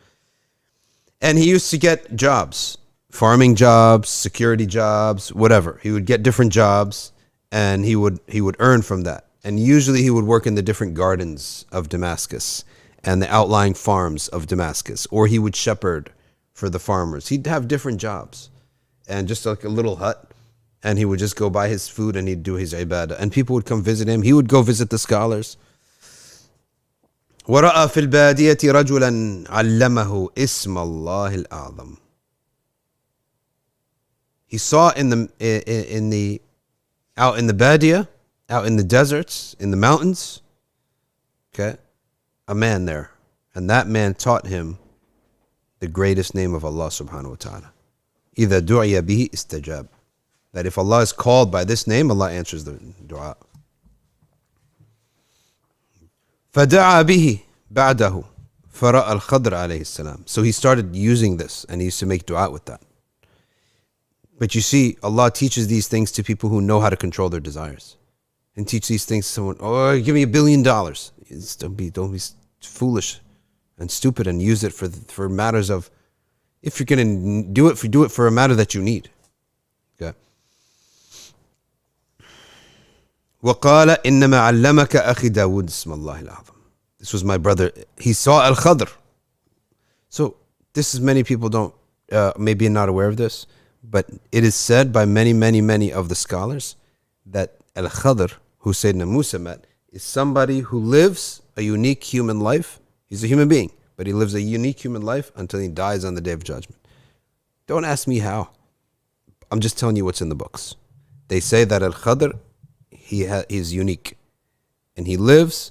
And he used to get jobs, farming jobs, security jobs, whatever. He would get different jobs and he would earn from that. And usually he would work in the different gardens of Damascus. and the outlying farms of Damascus, or he would shepherd for the farmers. He'd have different jobs, and just like a little hut, and he would just go buy his food and he'd do his ibadah, and people would come visit him. He would go visit the scholars. ورأى في البادية رجلا علمه اسم الله الأعظم. He saw out in the Badia, out in the deserts, in the mountains, okay, a man there, and that man taught him the greatest name of Allah subhanahu wa ta'ala. إِذَا دُعِيَ بِهِ اسْتَجَابَ. That if Allah is called by this name, Allah answers the dua. فَدَعَى بِهِ بَعْدَهُ فَرَأَى الْخَضْرَ عَلَيْهِ السَّلَامِ. So he started using this, and he used to make dua with that. But you see, Allah teaches these things to people who know how to control their desires. And teach these things to someone, oh, give me $1 billion. Don't be foolish and stupid, and use it for matters of, if you're going to do it for a matter that you need. Okay. وَقَالَ إِنَّمَا عَلَّمَكَ أَخِي دَاوُدْ اسْمَ اللَّهِ الْأَعْظَمِ. This was my brother. He saw Al-Khadr. So this is, many people don't, maybe not aware of this, but it is said by many, many, many of the scholars that Al-Khadr, who Sayyidina Musa met, is somebody who lives a unique human life. He's a human being, but he lives a unique human life until he dies on the Day of Judgment. Don't ask me how. I'm just telling you what's in the books. They say that Al-Khadr, he's unique. And he lives,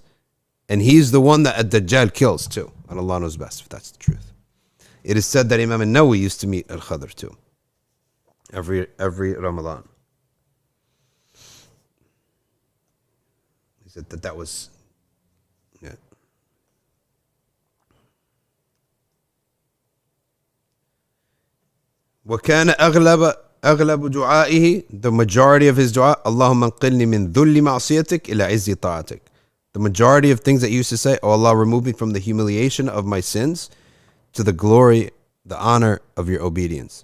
and he's the one that Ad-Dajjal kills too. And Allah knows best if that's the truth. It is said that Imam al-Nawawi used to meet Al-Khadr too. Every Ramadan. He said that was, yeah. وكان أغلب دعائه, the majority of his dua, اللهم انقلني من ذل معصيتك إلى عز طاعتك. The majority of things that he used to say, oh Allah, remove me from the humiliation of my sins to the glory, the honor of your obedience.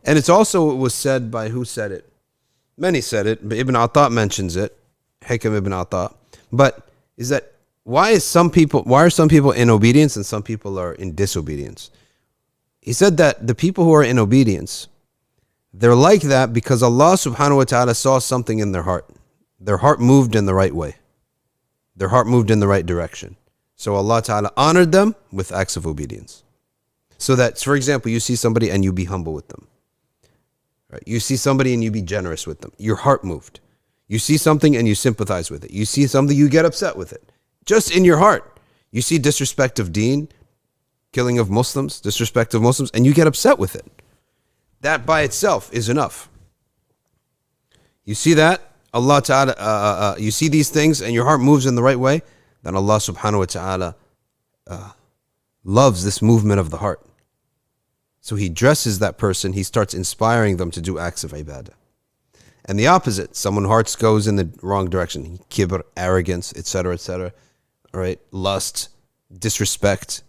And it's also, it was said by, who said it? Many said it, but Ibn Atta mentions it, Hikam Ibn Atta. But is that, why are some people in obedience and some people are in disobedience? He said that the people who are in obedience, they're like that because Allah subhanahu wa ta'ala saw something in their heart. Their heart moved in the right way. Their heart moved in the right direction. So Allah ta'ala honored them with acts of obedience. So that, for example, you see somebody and you be humble with them. Right? You see somebody and you be generous with them. Your heart moved. You see something and you sympathize with it. You see something, you get upset with it. Just in your heart. You see disrespect of deen, killing of Muslims, disrespect of Muslims, and you get upset with it. That by itself is enough. You see that, Allah Ta'ala, you see these things and your heart moves in the right way, then Allah Subhanahu wa Ta'ala loves this movement of the heart. So he dresses that person, he starts inspiring them to do acts of ibadah. And the opposite, someone's heart goes in the wrong direction, kibr, arrogance, etc., etc., right? Lust, disrespect,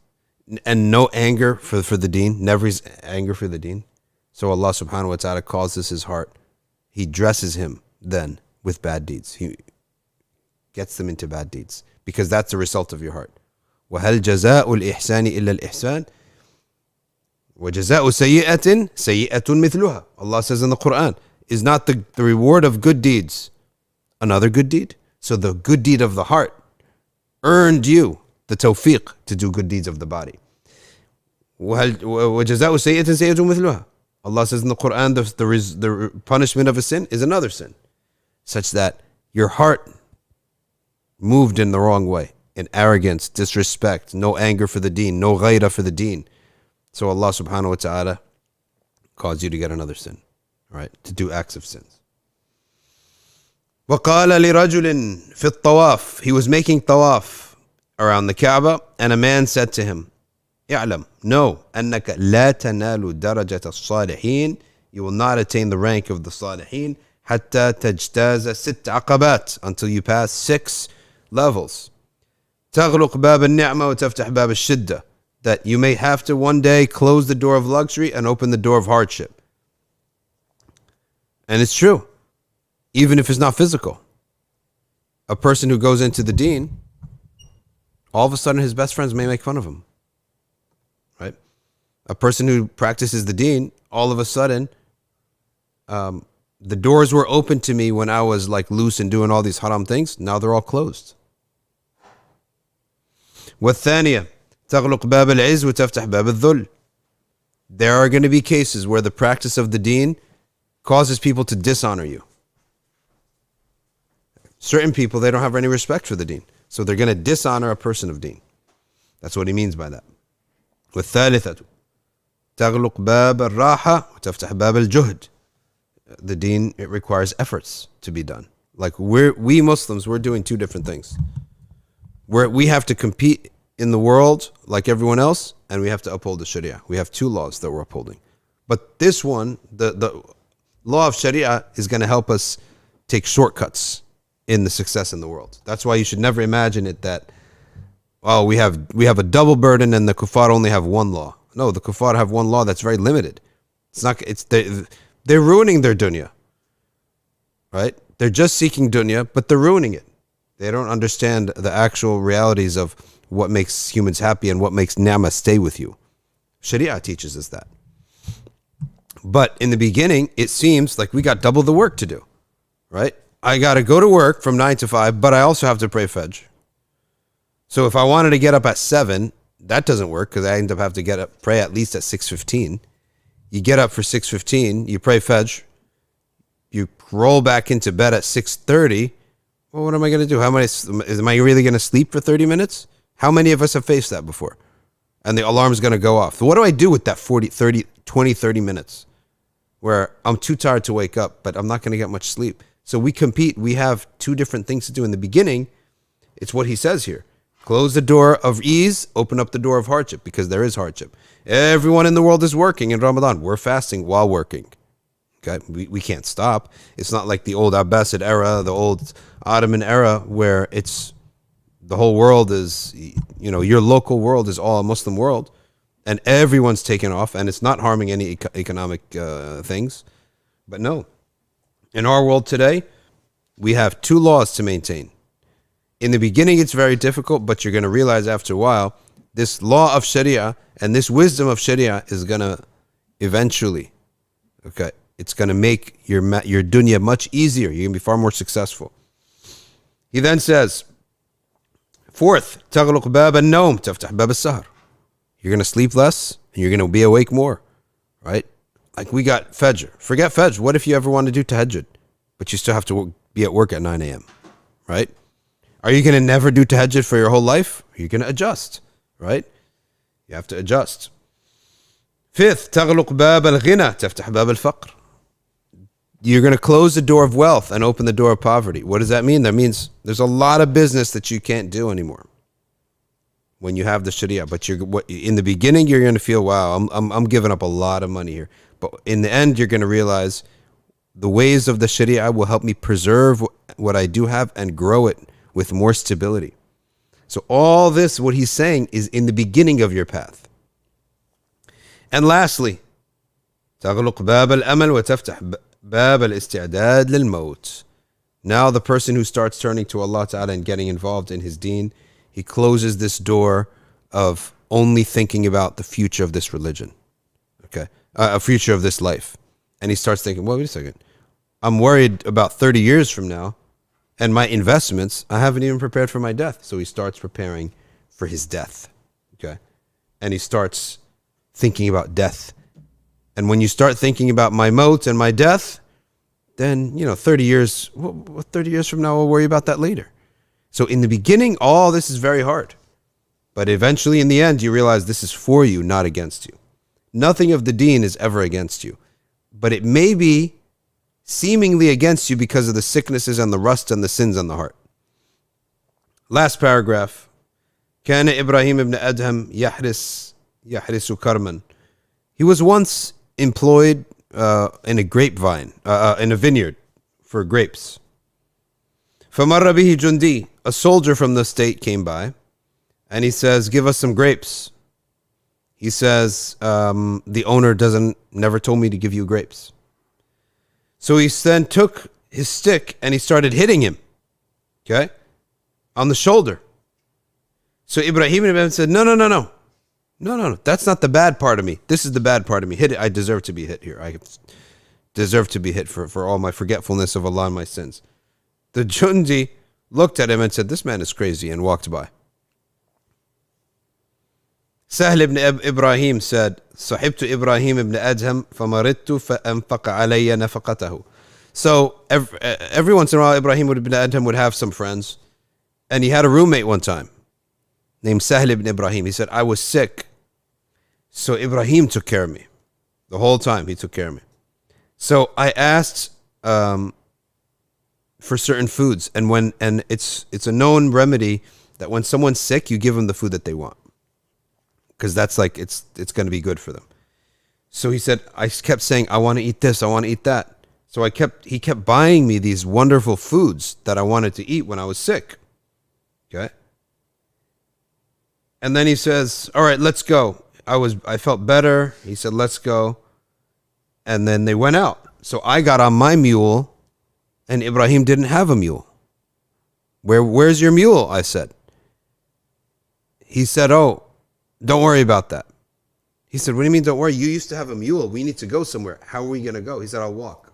and no anger for the deen, never is anger for the deen. So Allah subhanahu wa ta'ala calls this his heart. He dresses him then with bad deeds. He gets them into bad deeds because that's the result of your heart. وَهَلْ جَزَاءُ الْإِحْسَانِ إِلَّا الْإِحْسَانِ وَجَزَاءُ سَيِّئَةٍ سَيِّئَةٌ مِثْلُهَا. Allah says in the Quran, is not the reward of good deeds another good deed? So the good deed of the heart earned you the tawfiq to do good deeds of the body. وَجَزَاءُ سَيِّئَةٍ سَيِّئَةٌ مِثْلُهَا. Allah says in the Quran, the punishment of a sin is another sin, such that your heart moved in the wrong way, in arrogance, disrespect, no anger for the deen, no ghayrah for the deen. So Allah subhanahu wa ta'ala caused you to get another sin, right? To do acts of sins. وَقَالَ لِرَجُلٍ فِي الطَّوَافِ. He was making tawaf around the Kaaba, and a man said to him, اعلم, know, أنك لا تنال درجة الصالحين. You will not attain the rank of the Salihin حتى تجتاز 6 عقبات, until you pass 6 levels. تغلق باب النعمة وتفتح باب الشدة. That you may have to one day close the door of luxury and open the door of hardship. And it's true, even if it's not physical. A person who goes into the deen, all of a sudden his best friends may make fun of him, right? A person who practices the deen, all of a sudden, the doors were open to me when I was like loose and doing all these haram things. Now they're all closed. والثانية تغلق باب العز وتفتح باب الذل. There are going to be cases where the practice of the deen causes people to dishonor you. Certain people, they don't have any respect for the deen, so they're going to dishonor a person of deen. That's what he means by that. والثالثة تغلق باب الراحة وتفتح باب الجهد. The deen, it requires efforts to be done. Like we Muslims, we're doing two different things. We have to compete in the world like everyone else, and we have to uphold the Sharia. We have two laws that we're upholding. But this one, the law of Sharia, is going to help us take shortcuts in the success in the world. That's why you should never imagine it that, oh, we have a double burden and the kuffar only have one law. No, the kuffar have one law that's very limited. They're ruining their dunya, right? They're just seeking dunya, but they're ruining it. They don't understand the actual realities of what makes humans happy and what makes ni'mah stay with you. Sharia teaches us that. But in the beginning, it seems like we got double the work to do, right? I got to go to work from 9 to 5, but I also have to pray Fajr. So if I wanted to get up at 7, that doesn't work because I end up having to get up, pray at least at 6:15. You get up for 6:15, you pray Fajr, you roll back into bed at 6:30. Well, what am I going to do? Am I really going to sleep for 30 minutes? How many of us have faced that before? And the alarm's going to go off. So what do I do with that 30 minutes where I'm too tired to wake up, but I'm not going to get much sleep? So we compete. We have two different things to do. In the beginning, it's what he says here. Close the door of ease, open up the door of hardship, because there is hardship. Everyone in the world is working in Ramadan. We're fasting while working. Okay, we can't stop. It's not like the old Abbasid era, the old Ottoman era, where it's the whole world is, your local world is all a Muslim world, and everyone's taken off, and it's not harming any economic things. But no, in our world today, we have two laws to maintain. In the beginning, it's very difficult, but you're going to realize after a while, this law of Sharia and this wisdom of Sharia is going to eventually, okay, it's going to make your dunya much easier. You're going to be far more successful. He then says, fourth, تغلق باب النوم تفتح باب السهر. You're going to sleep less and you're going to be awake more, right? Like we got Fajr. Forget Fajr. What if you ever want to do Tahajjud, but you still have to be at work at 9 a.m., right? Are you going to never do Tahajjud for your whole life? You're going to adjust, right? You have to adjust. Fifth, تغلق باب الغنى تفتح باب الفقر. You're going to close the door of wealth and open the door of poverty. What does that mean? That means there's a lot of business that you can't do anymore when you have the Sharia. But in the beginning, you're going to feel, wow, I'm giving up a lot of money here. But in the end, you're going to realize the ways of the Sharia will help me preserve what I do have and grow it with more stability. So all this, what he's saying, is in the beginning of your path. And lastly, تغلق باب الأمل وتفتح باب الاستعداد للموت. Now the person who starts turning to Allah Ta'ala and getting involved in his deen, he closes this door of only thinking about the future of this religion, okay, a future of this life. And he starts thinking, well, wait a second, I'm worried about 30 years from now, and my investments, I haven't even prepared for my death. So he starts preparing for his death, okay? And he starts thinking about death. And when you start thinking about my maut and my death, then, 30 years, 30 years from now, we'll worry about that later. So in the beginning, all this is very hard. But eventually, in the end, you realize this is for you, not against you. Nothing of the deen is ever against you. But it may be seemingly against you because of the sicknesses and the rust and the sins on the heart. Last paragraph. كان إبراهيم ابن أدهم يحرس كرما. He was once employed in a grapevine, in a vineyard for grapes. فمر به جندي. A soldier from the state came by and he says, give us some grapes. He says, the owner never told me to give you grapes. So he then took his stick and he started hitting him, okay, on the shoulder. So Ibrahim ibn Adham said, no, that's not the bad part of me. This is the bad part of me. Hit it. I deserve to be hit here. I deserve to be hit for all my forgetfulness of Allah and my sins. The Jundi looked at him and said, this man is crazy, and walked by. Sahl ibn Ibrahim said, صحبت Ibrahim ibn Adham فمرضت فأنفق علي نفقته. So every once in a while, Ibrahim ibn Adham would have some friends, and he had a roommate one time named Sahl ibn Ibrahim. He said, I was sick, so Ibrahim took care of me. The whole time he took care of me. So I asked for certain foods, and it's a known remedy that when someone's sick, you give them the food that they want, because that's like it's going to be good for them. So he said, I kept saying, I want to eat this, I want to eat that. So he kept buying me these wonderful foods that I wanted to eat when I was sick. Okay. And then he says, all right, let's go. I felt better. He said, let's go. And then they went out. So I got on my mule, and Ibrahim didn't have a mule. Where's your mule? I said. He said, oh, don't worry about that. He said, what do you mean don't worry? You used to have a mule. We need to go somewhere. How are we going to go? He said, I'll walk.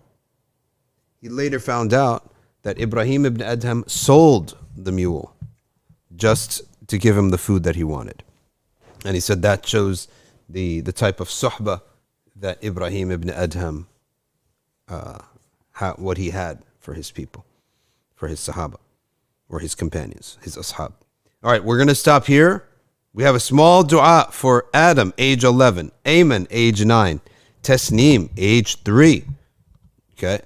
He later found out that Ibrahim ibn Adham sold the mule just to give him the food that he wanted. And he said that shows the type of suhbah that Ibrahim ibn Adham, what he had for his people, for his sahaba, or his companions, his ashab. All right, we're going to stop here. We have a small dua for Adam, age 11, Ayman, age 9, Tasneem, age 3. Okay.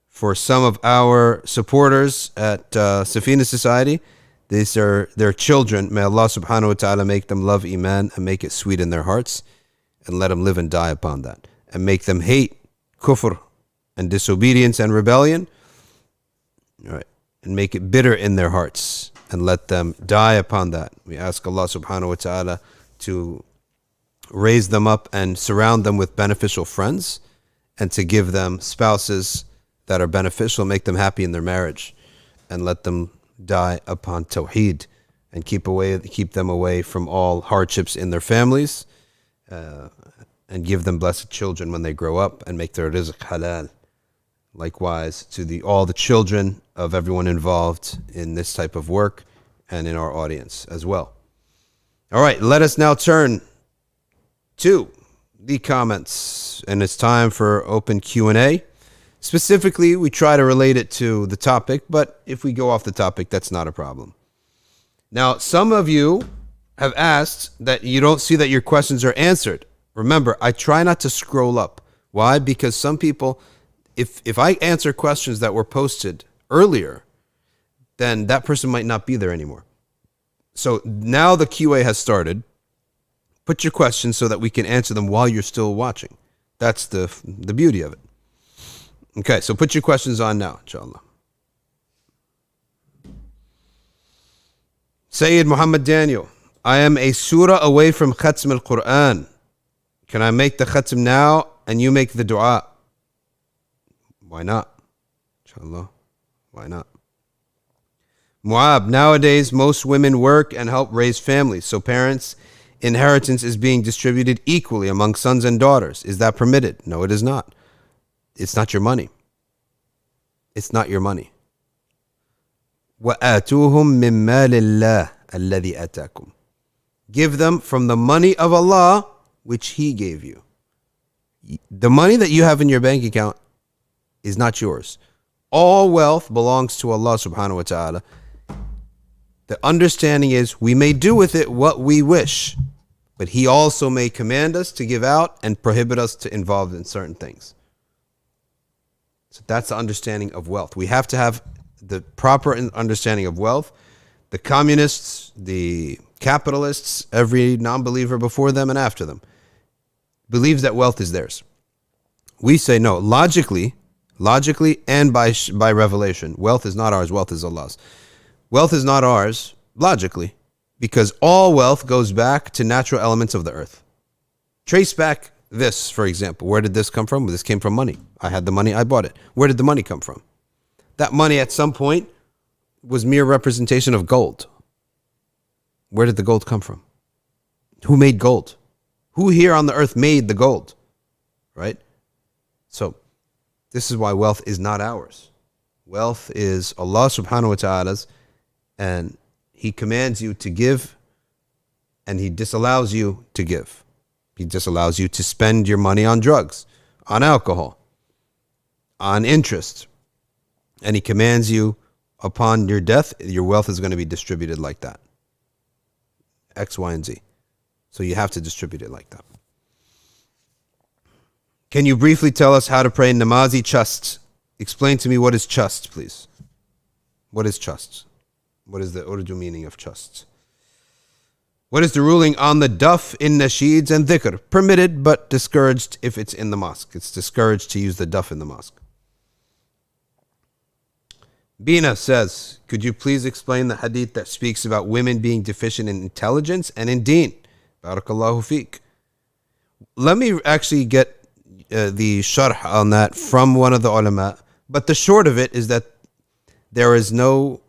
For some of our supporters at Safina Society, these are their children. May Allah subhanahu wa ta'ala make them love Iman and make it sweet in their hearts, and let them live and die upon that, and make them hate kufr and disobedience and rebellion. All right. And make it bitter in their hearts, and let them die upon that. We ask Allah subhanahu wa ta'ala to raise them up and surround them with beneficial friends, and to give them spouses that are beneficial, make them happy in their marriage, and let them die upon tawheed, and keep them away from all hardships in their families, and give them blessed children when they grow up, and make their rizq halal. Likewise to all the children of everyone involved in this type of work, and in our audience as well. All right, let us now turn to the comments, and it's time for open Q&A. Specifically, we try to relate it to the topic, but if we go off the topic, that's not a problem. Now, some of you have asked that you don't see that your questions are answered. Remember, I try not to scroll up. Why? Because some people, if I answer questions that were posted earlier, then that person might not be there anymore. So now the QA has started. Put your questions so that we can answer them while you're still watching. That's the beauty of it. Okay, so put your questions on now, inshallah. Sayyid Muhammad Daniel, I am a surah away from khatm al-Quran. Can I make the khatm now and you make the dua? Why not? Inshallah, why not? Mu'ab, nowadays most women work and help raise families, so parents' inheritance is being distributed equally among sons and daughters. Is that permitted? No, it is not. It's not your money. It's not your money. وَآتُوهُم مِّن مَّالِ اللَّهِ الَّذِي أَتَاكُمْ. Give them from the money of Allah which He gave you. The money that you have in your bank account is not yours. All wealth belongs to Allah subhanahu wa ta'ala. The understanding is we may do with it what we wish, but He also may command us to give out and prohibit us to involve in certain things. So that's the understanding of wealth. We have to have the proper understanding of wealth. The communists, the capitalists, every non-believer before them and after them believes that wealth is theirs. We say no. Logically and by revelation, wealth is not ours, wealth is Allah's. Wealth is not ours, logically, because all wealth goes back to natural elements of the earth. Trace back this, for example. Where did this come from? This came from money. I had the money, I bought it. Where did the money come from? That money at some point was mere representation of gold. Where did the gold come from? Who made gold? Who here on the earth made the gold? Right? So this is why wealth is not ours. Wealth is Allah subhanahu wa ta'ala's, and He commands you to give, and He disallows you to give. He disallows you to spend your money on drugs, on alcohol, on interest. And He commands you, upon your death, your wealth is going to be distributed like that. X, Y, and Z. So you have to distribute it like that. Can you briefly tell us how to pray namazi chust? Explain to me what is chust, please. What is chust? What is the Urdu meaning of chust? What is the ruling on the duff in nasheeds and dhikr? Permitted, but discouraged if it's in the mosque. It's discouraged to use the duff in the mosque. Bina says, could you please explain the hadith that speaks about women being deficient in intelligence and in deen? Barakallahu feek. Let me actually get the sharh on that from one of the ulama. But the short of it is that there is no,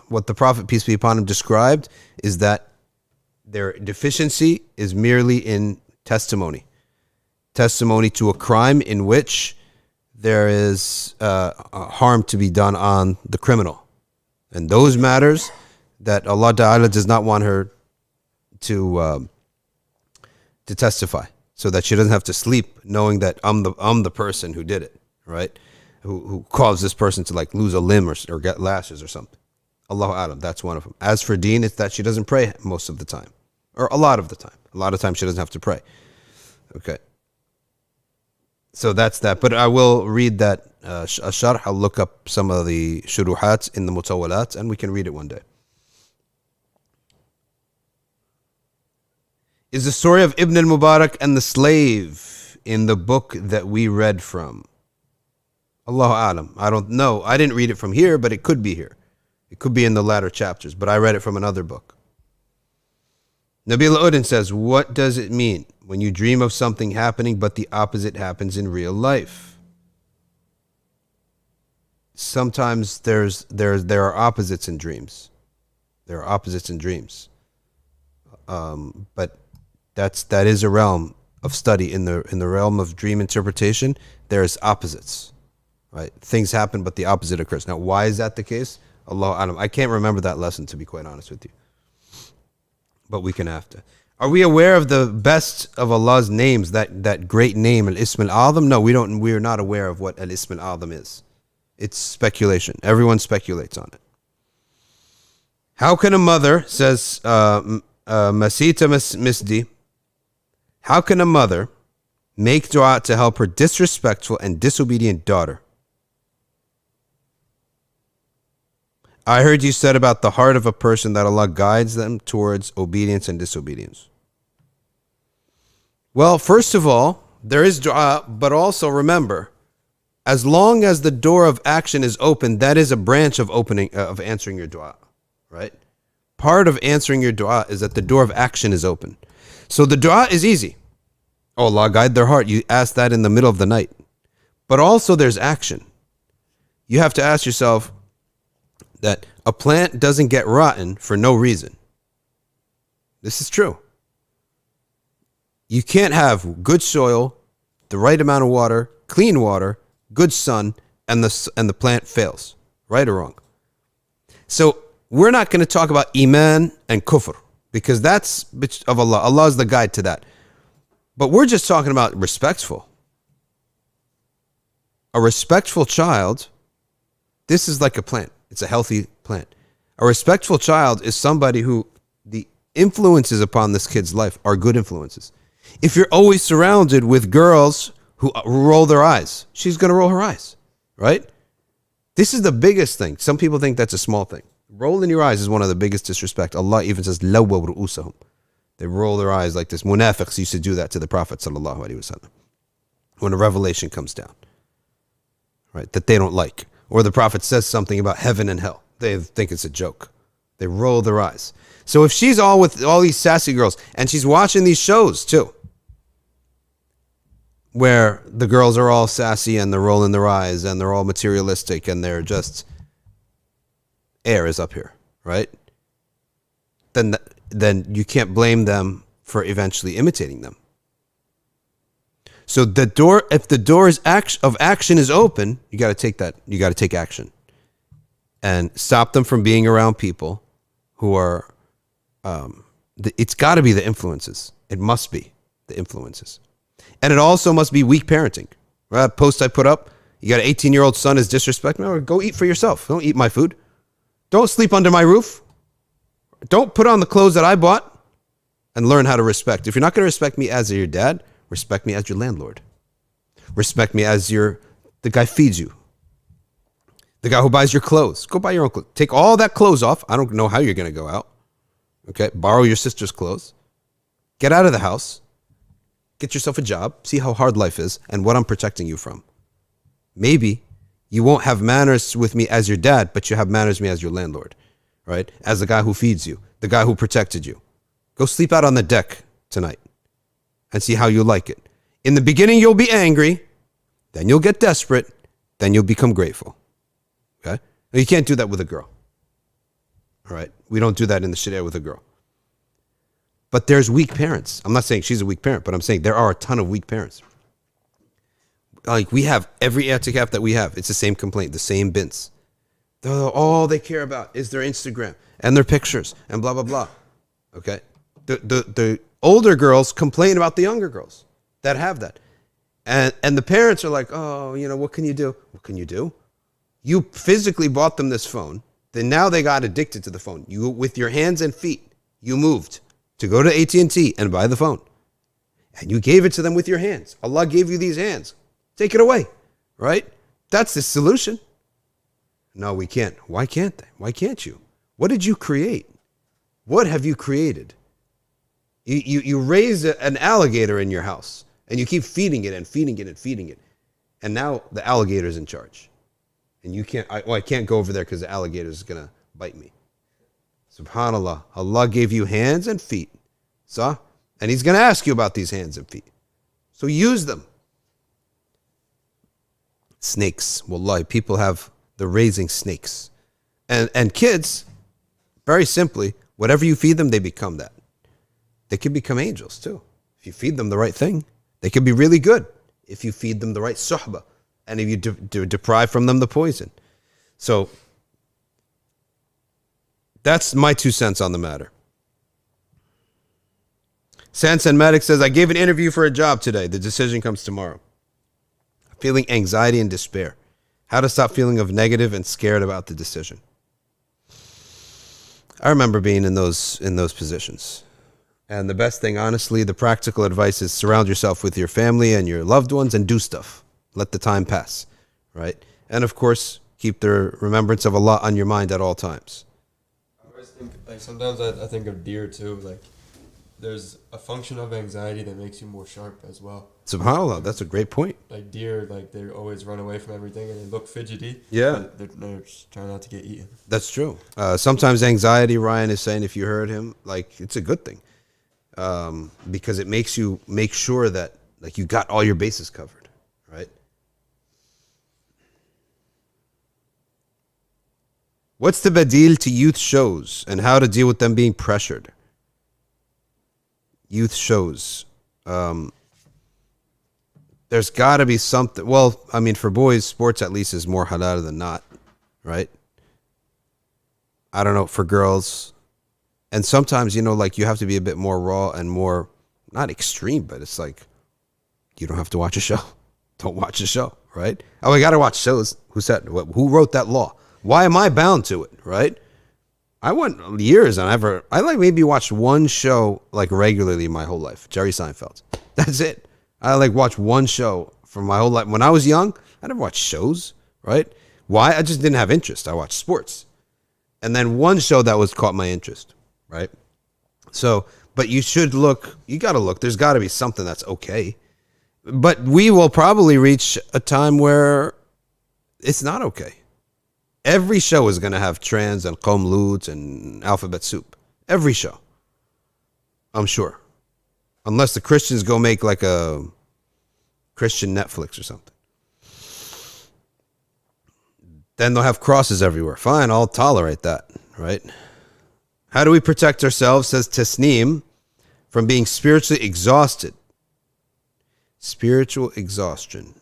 what the Prophet, peace be upon him, described is that their deficiency is merely in testimony. Testimony to a crime in which there is harm to be done on the criminal. And those matters that Allah Ta'ala does not want her to testify, so that she doesn't have to sleep knowing that I'm the person who did it, right? Who caused this person to like lose a limb or get lashes or something. Allahu A'lam, that's one of them. As for deen, it's that she doesn't pray most of the time, or a lot of the time. A lot of times she doesn't have to pray. Okay. So that's that. But I will read that sharh. I'll look up some of the shuruhat in the mutawalat, and we can read it one day. Is the story of Ibn al-Mubarak and the slave in the book that we read from? Allahu A'lam. I don't know. I didn't read it from here, but it could be here. It could be in the latter chapters, but I read it from another book. Nabila Udin says, what does it mean when you dream of something happening but the opposite happens in real life? Sometimes there are opposites in dreams. There are opposites in dreams. But that is a realm of study. In the realm of dream interpretation, there's opposites. Right? Things happen but the opposite occurs. Now, why is that the case? Allahu A'lam. I can't remember that lesson, to be quite honest with you. But we can have to. Are we aware of the best of Allah's names, that great name, Al-Ism Al-Azam? No, we are not aware of what Al-Ism Al-Azam is. It's speculation. Everyone speculates on it. How can a mother, says Masita Misdi, how can a mother make dua to help her disrespectful and disobedient daughter? I heard you said about the heart of a person that Allah guides them towards obedience and disobedience. Well, first of all, there is dua, but also remember, as long as the door of action is open, that is a branch of answering your dua, right? Part of answering your dua is that the door of action is open. So the dua is easy. Oh, Allah guide their heart. You ask that in the middle of the night. But also there's action. You have to ask yourself, that a plant doesn't get rotten for no reason. This is true. You can't have good soil, the right amount of water, clean water, good sun, and the plant fails. Right or wrong? So we're not going to talk about iman and kufr, because that's of Allah. Allah is the guide to that. But we're just talking about respectful. A respectful child, this is like a plant. It's a healthy plant. A respectful child is somebody who the influences upon this kid's life are good influences. If you're always surrounded with girls who roll their eyes, she's going to roll her eyes, right? This is the biggest thing. Some people think that's a small thing. Rolling your eyes is one of the biggest disrespect. Allah even says, لَوَّوْ رُؤُوسَهُمْ. They roll their eyes like this. Munafiqs used to do that to the Prophet sallallahu alaihi wasallam when a revelation comes down, right, that they don't like. Or the Prophet says something about heaven and hell. They think it's a joke. They roll their eyes. So if she's all with all these sassy girls, and she's watching these shows too, where the girls are all sassy and they're rolling their eyes and they're all materialistic and they're just, air is up here, right? then you can't blame them for eventually imitating them. So if the door of action is open, you got to take that. You got to take action and stop them from being around people who are. It's got to be the influences. It must be the influences, and it also must be weak parenting. Right? Post I put up. You got an 18-year-old son is disrespecting me. Go eat for yourself. Don't eat my food. Don't sleep under my roof. Don't put on the clothes that I bought, and learn how to respect. If you're not going to respect me as your dad, respect me as your landlord. Respect me as the guy feeds you. The guy who buys your clothes. Go buy your own clothes. Take all that clothes off. I don't know how you're going to go out. Okay? Borrow your sister's clothes. Get out of the house. Get yourself a job. See how hard life is and what I'm protecting you from. Maybe you won't have manners with me as your dad, but you have manners with me as your landlord, right? As the guy who feeds you, the guy who protected you. Go sleep out on the deck tonight and see how you like it. In the beginning, you'll be angry. Then you'll get desperate. Then you'll become grateful. Okay? Now, you can't do that with a girl. All right? We don't do that in the Sharia with a girl. But there's weak parents. I'm not saying she's a weak parent, but I'm saying there are a ton of weak parents. Like, we have every i'tikaf that we have. It's the same complaint, the same bins. All they care about is their Instagram and their pictures and blah, blah, blah. Okay? The older girls complain about the younger girls that have that. And the parents are like, oh, what can you do? What can you do? You physically bought them this phone. Then now they got addicted to the phone. You, with your hands and feet, you moved to go to AT&T and buy the phone. And you gave it to them with your hands. Allah gave you these hands. Take it away, right? That's the solution. No, we can't. Why can't they? Why can't you? What did you create? What have you created? You raise an alligator in your house, and you keep feeding it and feeding it and feeding it. And now the alligator's in charge. And you can't, I can't go over there because the alligator's going to bite me. SubhanAllah. Allah gave you hands and feet. So, and he's going to ask you about these hands and feet. So use them. Snakes. Wallahi, people they're raising snakes. And kids, very simply, whatever you feed them, they become that. They can become angels too. If you feed them the right thing, they can be really good. If you feed them the right suhbah, and if you deprive from them the poison. So that's my 2 cents on the matter. Sansan Medic says, I gave an interview for a job today. The decision comes tomorrow. Feeling anxiety and despair. How to stop feeling of negative and scared about the decision. I remember being in those positions. And the best thing, honestly, the practical advice is surround yourself with your family and your loved ones and do stuff. Let the time pass, right? And of course, keep the remembrance of Allah on your mind at all times. I always think, sometimes I think of deer too, there's a function of anxiety that makes you more sharp as well. SubhanAllah, that's a great point. Like deer, they always run away from everything and they look fidgety. Yeah. They're just trying not to get eaten. That's true. Sometimes anxiety, Ryan is saying, if you heard him, it's a good thing. Because it makes you make sure that you got all your bases covered, right? What's the badil to youth shows and how to deal with them being pressured? Youth shows. There's got to be something. Well, for boys, sports at least is more halal than not, right? I don't know, for girls. And sometimes, you have to be a bit more raw and more, not extreme, but it's you don't have to watch a show. Don't watch a show, right? Oh, we got to watch shows. Who said? Who wrote that law? Why am I bound to it, right? I went years and I maybe watched one show regularly my whole life. Jerry Seinfeld. That's it. I watched one show for my whole life. When I was young, I never watched shows, right? Why? I just didn't have interest. I watched sports. And then one show that caught my interest, right? So, but you got to look. There's got to be something that's okay. But we will probably reach a time where it's not okay. Every show is going to have trans and qom loots and alphabet soup. Every show. I'm sure. Unless the Christians go make a Christian Netflix or something. Then they'll have crosses everywhere. Fine, I'll tolerate that, right? How do we protect ourselves, says Tasneem, from being spiritually exhausted? Spiritual exhaustion.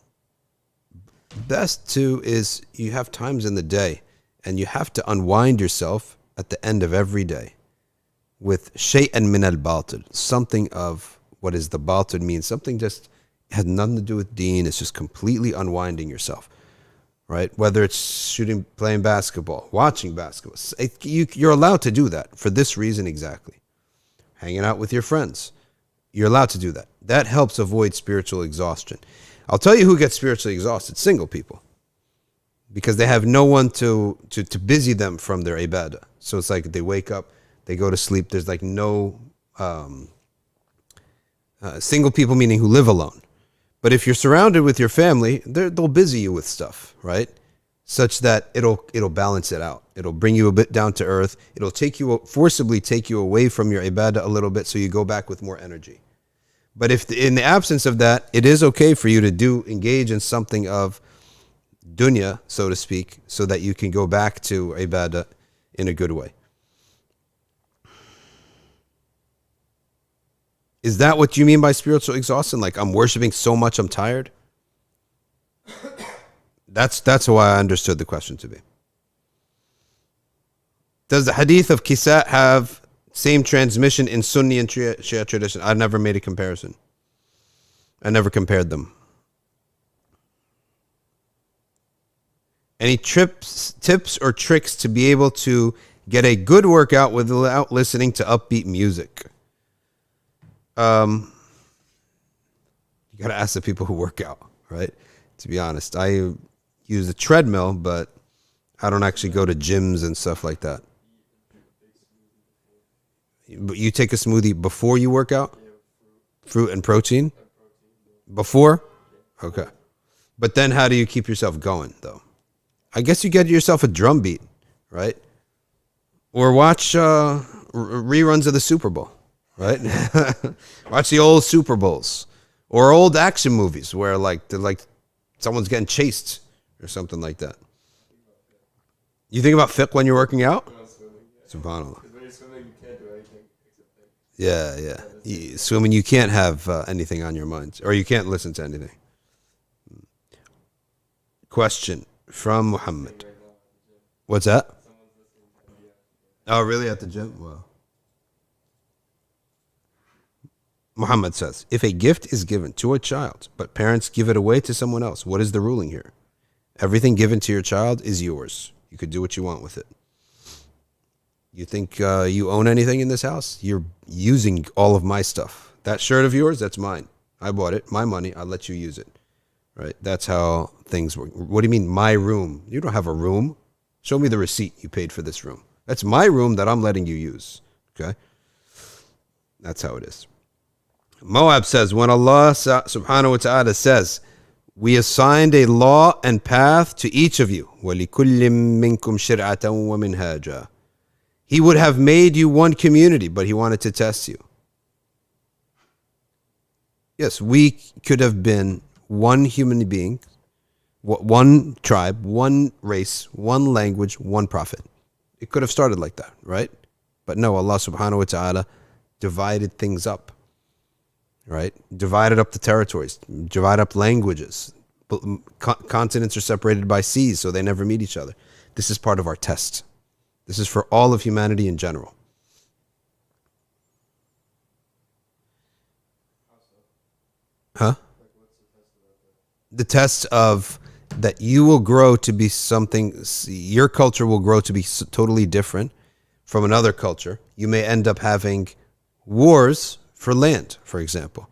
Best too is you have times in the day and you have to unwind yourself at the end of every day with shay'an min al-batil, something of what is the batil means, something just has nothing to do with deen. It's just completely unwinding yourself, right? Whether it's playing basketball, watching basketball, you're allowed to do that for this reason exactly. Hanging out with your friends, you're allowed to do that. That helps avoid spiritual exhaustion. I'll tell you who gets spiritually exhausted: single people, because they have no one to busy them from their ibadah. So it's like they wake up, they go to sleep. There's like no single people, meaning who live alone. But if you're surrounded with your family, they'll busy you with stuff, right? Such that it'll balance it out. It'll bring you a bit down to earth. It'll forcibly take you away from your ibadah a little bit, so you go back with more energy. But if in the absence of that, it is okay for you to engage in something of dunya, so to speak, so that you can go back to ibadah in a good way. Is that what you mean by spiritual exhaustion? Like, I'm worshiping so much I'm tired? That's how I understood the question to be. Does the hadith of Kisa have same transmission in Sunni and Shia tradition? I've never made a comparison. I never compared them. Any tips or tricks to be able to get a good workout without listening to upbeat music? You got to ask the people who work out, right? To be honest, I use a treadmill, but I don't actually go to gyms and stuff like that. But you take a smoothie before you work out? Fruit and protein? Before? Okay. But then how do you keep yourself going, though? I guess you get yourself a drum beat, right? Or watch reruns of the Super Bowl, right? Watch the old Super Bowls. Or old action movies where someone's getting chased or something like that. You think about fiqh when you're working out? SubhanAllah. Yeah. Swimming, you can't have anything on your mind, or you can't listen to anything. Question from Muhammad. What's that? Oh, really? At the gym? Wow. Muhammad says, if a gift is given to a child, but parents give it away to someone else, what is the ruling here? Everything given to your child is yours. You could do what you want with it. You think you own anything in this house? You're using all of my stuff. That shirt of yours, that's mine. I bought it. My money. I'll let you use it. Right? That's how things work. What do you mean, my room? You don't have a room. Show me the receipt you paid for this room. That's my room that I'm letting you use. Okay? That's how it is. Moab says, when Allah subhanahu wa ta'ala says, we assigned a law and path to each of you. وَلِكُلِّ مِنْكُمْ شِرْعَةً وَمِنْهَاجًا. He would have made you one community, but he wanted to test you. Yes, we could have been one human being, one tribe, one race, one language, one prophet. It could have started like that, right? But no, Allah subhanahu wa ta'ala divided things up, right? Divided up the territories, divided up languages. Continents are separated by seas, so they never meet each other. This is part of our test. This is for all of humanity in general. Huh? The test of that you will grow to be something, your culture will grow to be totally different from another culture. You may end up having wars for land, for example.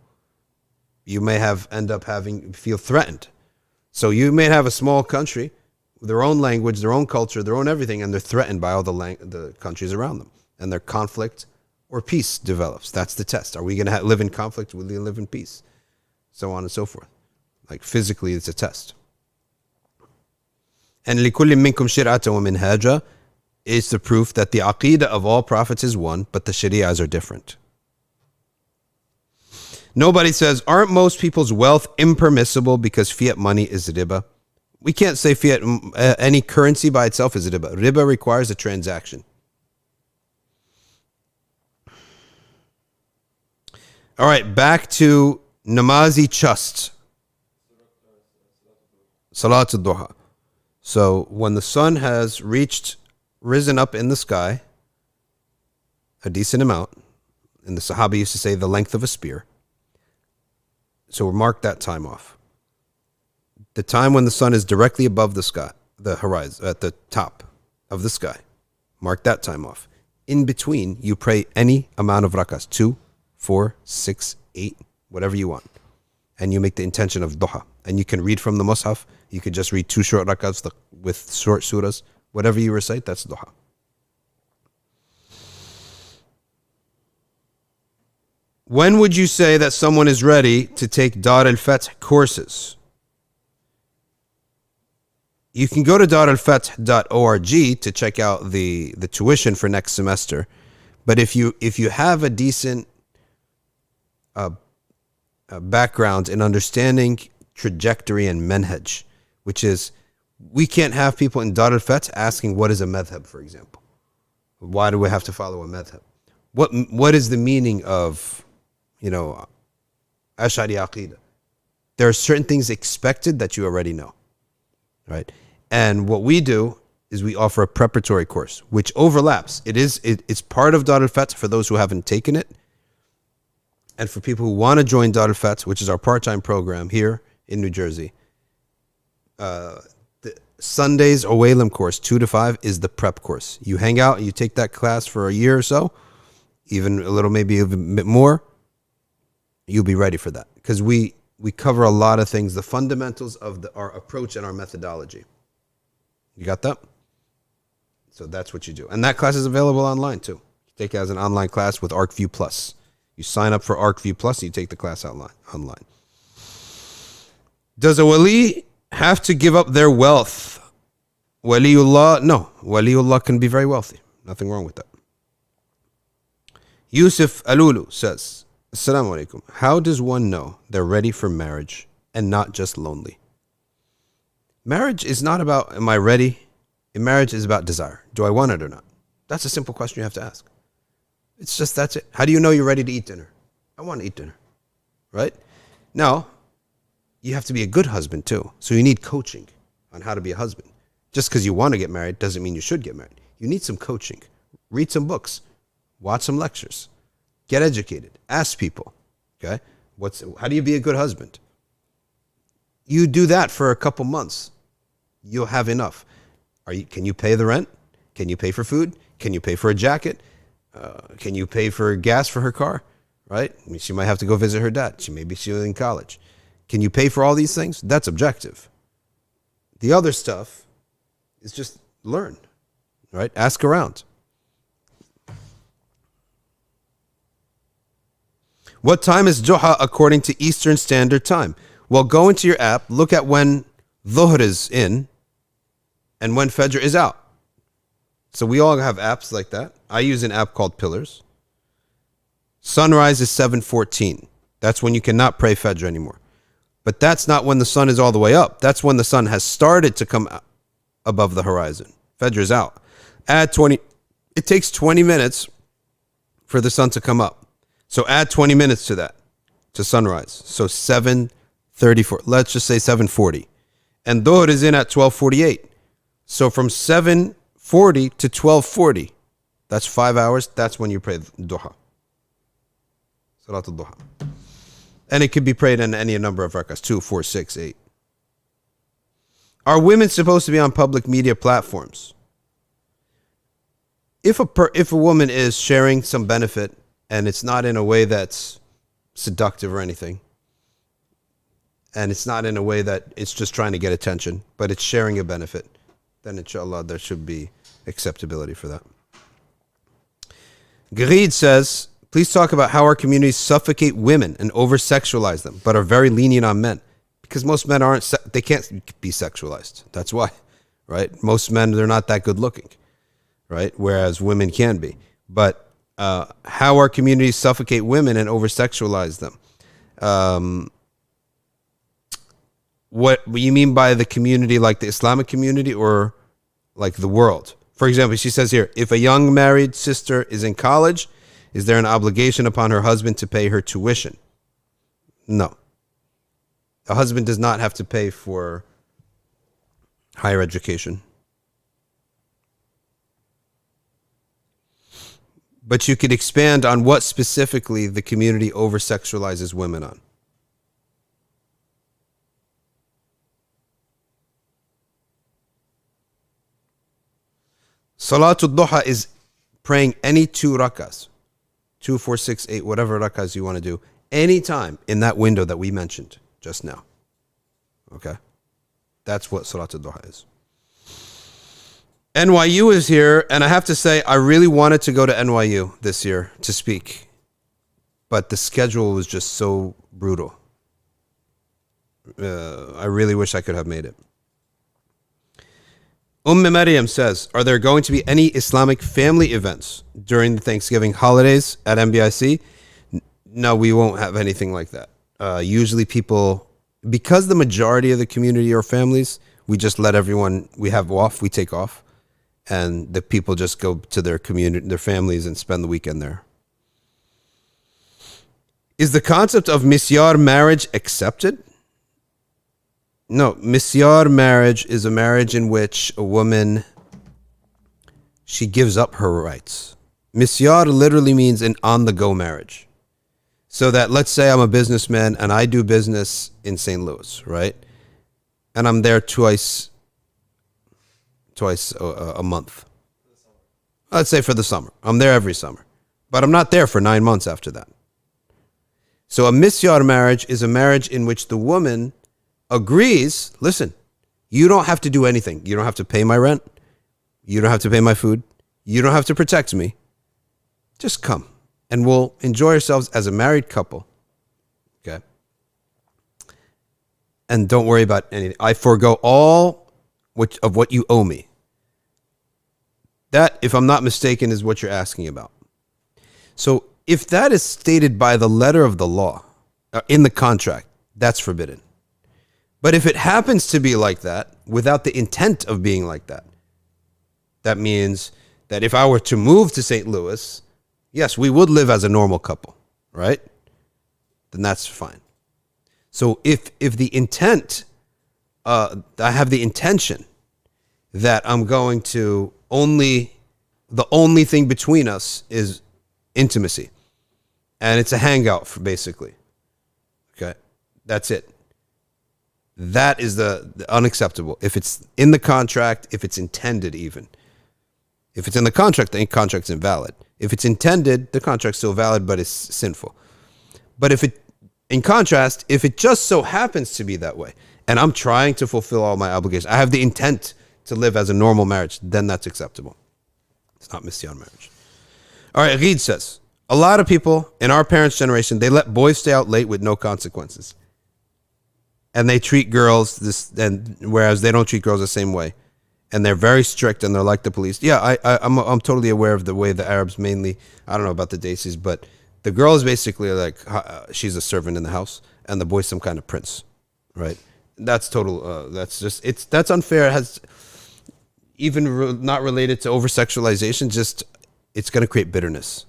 You may feel threatened. So you may have a small country, their own language, their own culture, their own everything, and they're threatened by all the countries around them. And their conflict or peace develops. That's the test. Are we going to live in conflict? Will we live in peace? So on and so forth. Like physically, it's a test. And لِكُلِّ مِنْكُمْ شِرْعَةً وَمِنْهَاجًا is the proof that the aqidah of all prophets is one, but the shari'ahs are different. Nobody says, aren't most people's wealth impermissible because fiat money is riba? We can't say fiat, any currency by itself is riba. Riba requires a transaction. All right, back to namazi chust. Salat al-duha. So when the sun has risen up in the sky, a decent amount, and the Sahaba used to say the length of a spear. So we'll mark that time off. The time when the sun is directly above the sky, the horizon, at the top of the sky. Mark that time off. In between, you pray any amount of rakas, 2, 4, 6, 8, whatever you want. And you make the intention of duha. And you can read from the mushaf. You could just read 2 short rakats with short surahs. Whatever you recite, that's duha. When would you say that someone is ready to take Dar al-Fath courses? You can go to daralfath.org to check out the tuition for next semester. But if you have a decent background in understanding trajectory and manhaj, which is, we can't have people in Dar al-Fath asking what is a madhab, for example. Why do we have to follow a madhab? What is the meaning of, Ash'ari Aqidah? There are certain things expected that you already know, right? And what we do is we offer a preparatory course, which overlaps. It's part of Dar al-Fath for those who haven't taken it. And for people who want to join Dar al-Fath, which is our part-time program here in New Jersey, the Sundays Awaylim course, 2 to 5, is the prep course. You hang out, you take that class for a year or so, even a little, maybe a bit more, you'll be ready for that. Because we cover a lot of things, the fundamentals of our approach and our methodology. You got that? So that's what you do. And that class is available online too. You take it as an online class with ArcView Plus. You sign up for ArcView Plus, and you take the class online. Does a wali have to give up their wealth? Waliullah? No. Waliullah can be very wealthy. Nothing wrong with that. Yusuf Alulu says, Assalamu alaikum. How does one know they're ready for marriage and not just lonely? Marriage is not about, am I ready? Marriage is about desire. Do I want it or not? That's a simple question you have to ask. It's just, that's it. How do you know you're ready to eat dinner? I want to eat dinner, right? Now, you have to be a good husband too. So you need coaching on how to be a husband. Just because you want to get married doesn't mean you should get married. You need some coaching. Read some books. Watch some lectures. Get educated. Ask people. Okay? How do you be a good husband? You do that for a couple months. You'll have enough. Can you pay the rent? Can you pay for food? Can you pay for a jacket? Can you pay for gas for her car? Right? I mean, she might have to go visit her dad. Maybe she's in college. Can you pay for all these things? That's objective. The other stuff is just learn. Right? Ask around. What time is Duha according to Eastern Standard Time? Well, go into your app, look at when Dhuhr is in and when Fajr is out. So we all have apps like that. I use an app called Pillars. Sunrise is 7:14. That's when you cannot pray Fajr anymore. But that's not when the sun is all the way up. That's when the sun has started to come above the horizon. Fajr is out. Add 20. It takes 20 minutes for the sun to come up. So add 20 minutes to that, to sunrise. So 7:34. Let's just say 7:40. And Dhuhr is in at 12:48. So from 7:40 to 12:40, that's 5 hours. That's when you pray Duha. Salat al-Duha. And it could be prayed in any number of rakahs, 2, 4, 6, 8. Are women supposed to be on public media platforms? If a woman is sharing some benefit and it's not in a way that's seductive or anything, and it's not in a way that it's just trying to get attention, but it's sharing a benefit, then inshallah there should be acceptability for that. Gharid says, please talk about how our communities suffocate women and over-sexualize them, but are very lenient on men. Because most men they can't be sexualized. That's why, right? Most men, they're not that good looking, right? Whereas women can be. But how our communities suffocate women and over-sexualize them. What you mean by the community, like the Islamic community or like the world? For example, she says here, if a young married sister is in college Is there an obligation upon her husband to pay her tuition? No. A husband does not have to pay for higher education. But you could expand on what specifically the community over-sexualizes women on. Salatul Duha is praying any 2 rakas, 2, 4, 6, 8, whatever rakas you want to do, anytime in that window that we mentioned just now. Okay? That's what Salatul Duha is. NYU is here, and I have to say, I really wanted to go to NYU this year to speak, but the schedule was just so brutal. I really wish I could have made it. Maryam says, are there going to be any Islamic family events during the Thanksgiving holidays at NBIC? No, we won't have anything like that. Usually people, because the majority of the community are families, we just let everyone, we take off. And the people just go to their community, their families, and spend the weekend there. Is the concept of misyar marriage accepted? No, misyar marriage is a marriage in which a woman, she gives up her rights. Misyar literally means an on-the-go marriage. So that, let's say I'm a businessman and I do business in St. Louis, right? And I'm there twice a month. Let's say for the summer. I'm there every summer. But I'm not there for 9 months after that. So a misyar marriage is a marriage in which the woman agrees, listen, you don't have to do anything. You don't have to pay my rent. You don't have to pay my food. You don't have to protect me. Just come and we'll enjoy ourselves as a married couple. Okay? And don't worry about anything. I forego all of what you owe me. That, if I'm not mistaken, is what you're asking about. So if that is stated by the letter of the law, in the contract, that's forbidden. But if it happens to be like that, without the intent of being like that, that means that if I were to move to St. Louis, yes, we would live as a normal couple, right? Then that's fine. So if the intent, I have the intention that I'm going to the only thing between us is intimacy. And it's a hangout, basically. Okay? That's it. That is the unacceptable. If it's in the contract, if it's intended even. If it's in the contract, the contract's invalid. If it's intended, the contract's still valid, but it's sinful. But in contrast, if it just so happens to be that way, and I'm trying to fulfill all my obligations, I have the intent to live as a normal marriage, then that's acceptable. It's not misyar marriage. All right, Reed says, a lot of people in our parents' generation, they let boys stay out late with no consequences. And they treat girls whereas they don't treat girls the same way. And they're very strict and they're like the police. Yeah, I'm totally aware of the way the Arabs mainly, I don't know about the Desis, but the girl is basically like, she's a servant in the house and the boy's some kind of prince, right? That's total, that's unfair. It has not related to over-sexualization, just it's going to create bitterness,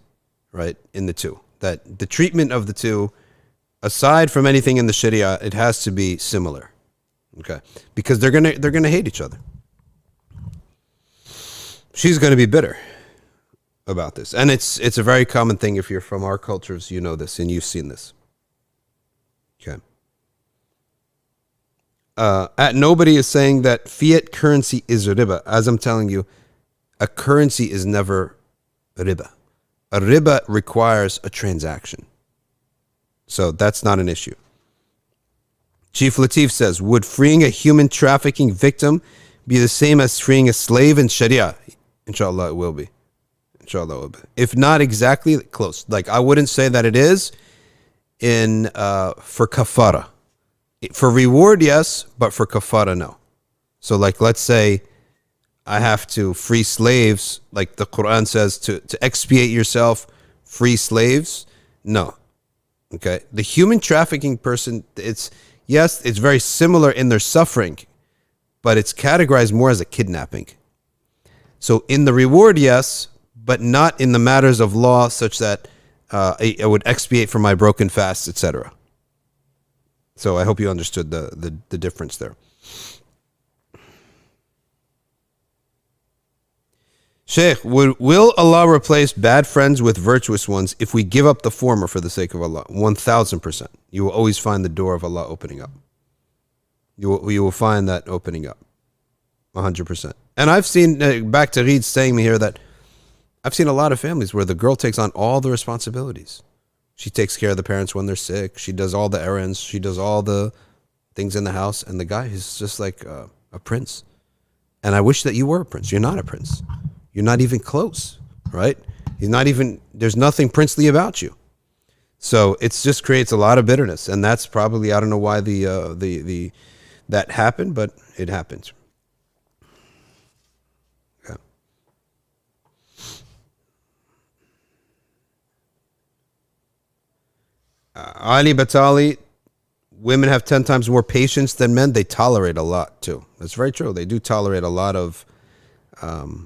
right, in the two. That the treatment of the two, aside from anything in the Sharia, it has to be similar, okay? Because they're gonna hate each other. She's going to be bitter about this, and it's a very common thing. If you're from our cultures, you know this and you've seen this. Okay. Nobody is saying that fiat currency is riba. As I'm telling you, a currency is never riba. A riba requires a transaction. So that's not an issue. Chief Latif says, would freeing a human trafficking victim be the same as freeing a slave in Sharia? Inshallah, it will be. Inshallah, it will be. If not exactly, close. Like, I wouldn't say that it is for kafara. For reward, yes, but for kafara, no. So, like, let's say I have to free slaves, like the Quran says, to expiate yourself, free slaves. No. Okay. The human trafficking person, it's very similar in their suffering, but it's categorized more as a kidnapping. So in the reward, yes, but not in the matters of law, such that I would expiate for my broken fasts, etc. So I hope you understood the difference there. Sheikh, will Allah replace bad friends with virtuous ones if we give up the former for the sake of Allah? 1000%. You will always find the door of Allah opening up. You will find that opening up. 100%. And I've seen, back to Reed saying me here, that I've seen a lot of families where the girl takes on all the responsibilities. She takes care of the parents when they're sick. She does all the errands. She does all the things in the house. And the guy is just like a prince. And I wish that you were a prince. You're not a prince. You're not even close, right? He's not even, there's nothing princely about you. So it just creates a lot of bitterness. And that's probably, I don't know why that happened, but it happened. Okay. Ali Batali, women have 10 times more patience than men. They tolerate a lot too. That's very true. They do tolerate a lot of, okay,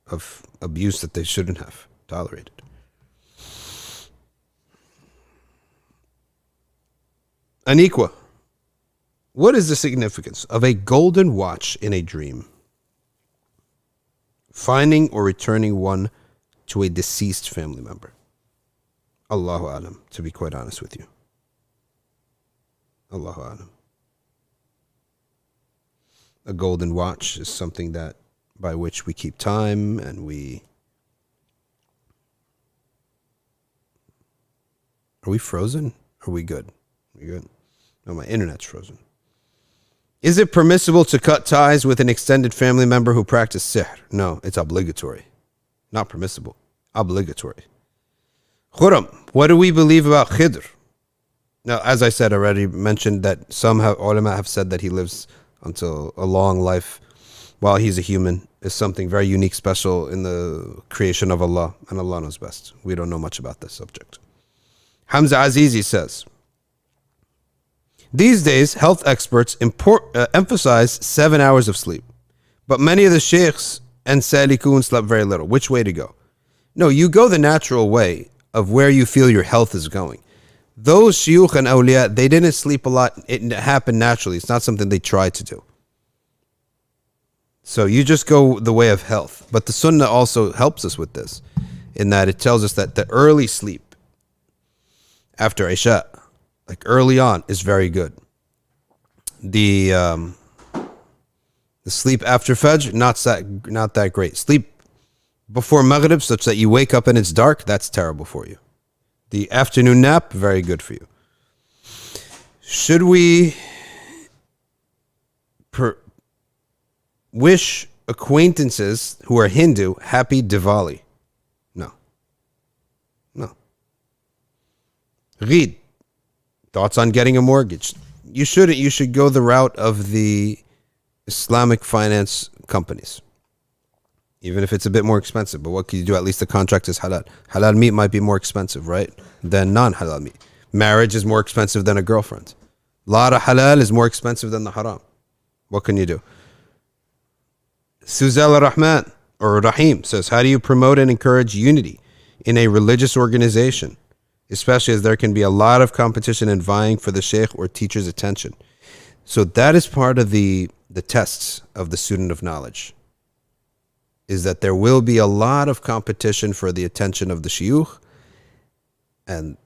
of abuse that they shouldn't have tolerated. Aniqua, what is the significance of a golden watch in a dream? Finding or returning one to a deceased family member. Allahu Alam, to be quite honest with you. Allahu Alam. A golden watch is something that by which we keep time and we... Are we frozen? Are we good? We good? No, my internet's frozen. Is it permissible to cut ties with an extended family member who practiced sihr? No, it's obligatory. Not permissible. Obligatory. Khuram, what do we believe about Khidr? Now, as I said, already mentioned that some ulama have said that he lives until a long life while he's a human. Is something very unique, special in the creation of Allah, and Allah knows best. We don't know much about this subject. Hamza Azizi says, these days, health experts emphasize 7 hours of sleep, but many of the sheikhs and salikun slept very little. Which way to go? No, you go the natural way of where you feel your health is going. Those shuyukh and awliya, they didn't sleep a lot. It happened naturally. It's not something they tried to do. So you just go the way of health. But the sunnah also helps us with this, in that it tells us that the early sleep after Isha, like early on, is very good. The sleep after Fajr, not that great. Sleep before Maghrib, such that you wake up and it's dark, that's terrible for you. The afternoon nap, very good for you. Should we wish acquaintances who are Hindu happy Diwali? No. Read. Thoughts on getting a mortgage? You shouldn't. You should go the route of the Islamic finance companies, even if it's a bit more expensive. But what can you do? At least the contract is halal. Halal meat might be more expensive, right, than non-halal meat. Marriage is more expensive than a girlfriend. Lot of halal is more expensive than the haram. What can you do? Suzel Rahman or Rahim says, how do you promote and encourage unity in a religious organization, especially as there can be a lot of competition and vying for the sheikh or teacher's attention? So that is part of the tests of the student of knowledge, is that there will be a lot of competition for the attention of the shuyukh, and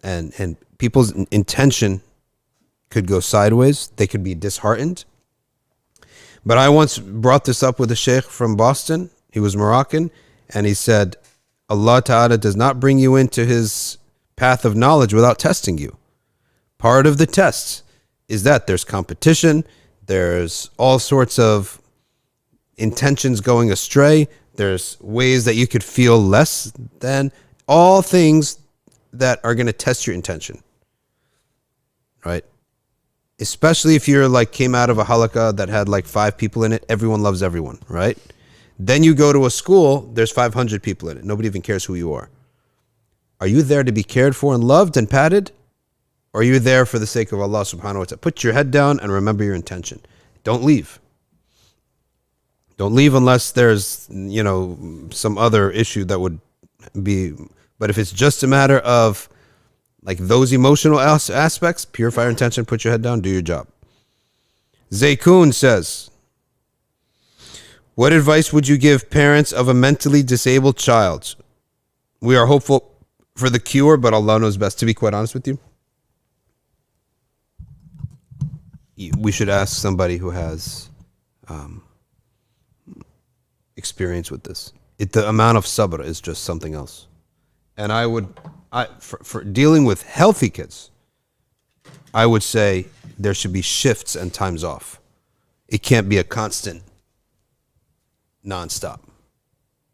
people's intention could go sideways. They could be disheartened. But I once brought this up with a sheikh from Boston. He was Moroccan, and he said, Allah Ta'ala does not bring you into his path of knowledge without testing you. Part of the tests is that there's competition, there's all sorts of intentions going astray, there's ways that you could feel less than, all things that are going to test your intention, right? Especially if you're like came out of a halaqah that had like 5 people in it, everyone loves everyone, right? Then you go to a school, there's 500 people in it, nobody even cares who you are. Are you there to be cared for and loved and patted? Or are you there for the sake of Allah subhanahu wa ta'ala? Put your head down and remember your intention. Don't leave. Don't leave unless there's, some other issue that would But if it's just a matter of like those emotional aspects, purify your intention, put your head down, do your job. Zaykoon says, what advice would you give parents of a mentally disabled child? We are hopeful for the cure, but Allah knows best. To be quite honest with you, we should ask somebody who has experience with this. The amount of sabr is just something else. And for dealing with healthy kids, I would say there should be shifts and times off. It can't be a constant, nonstop.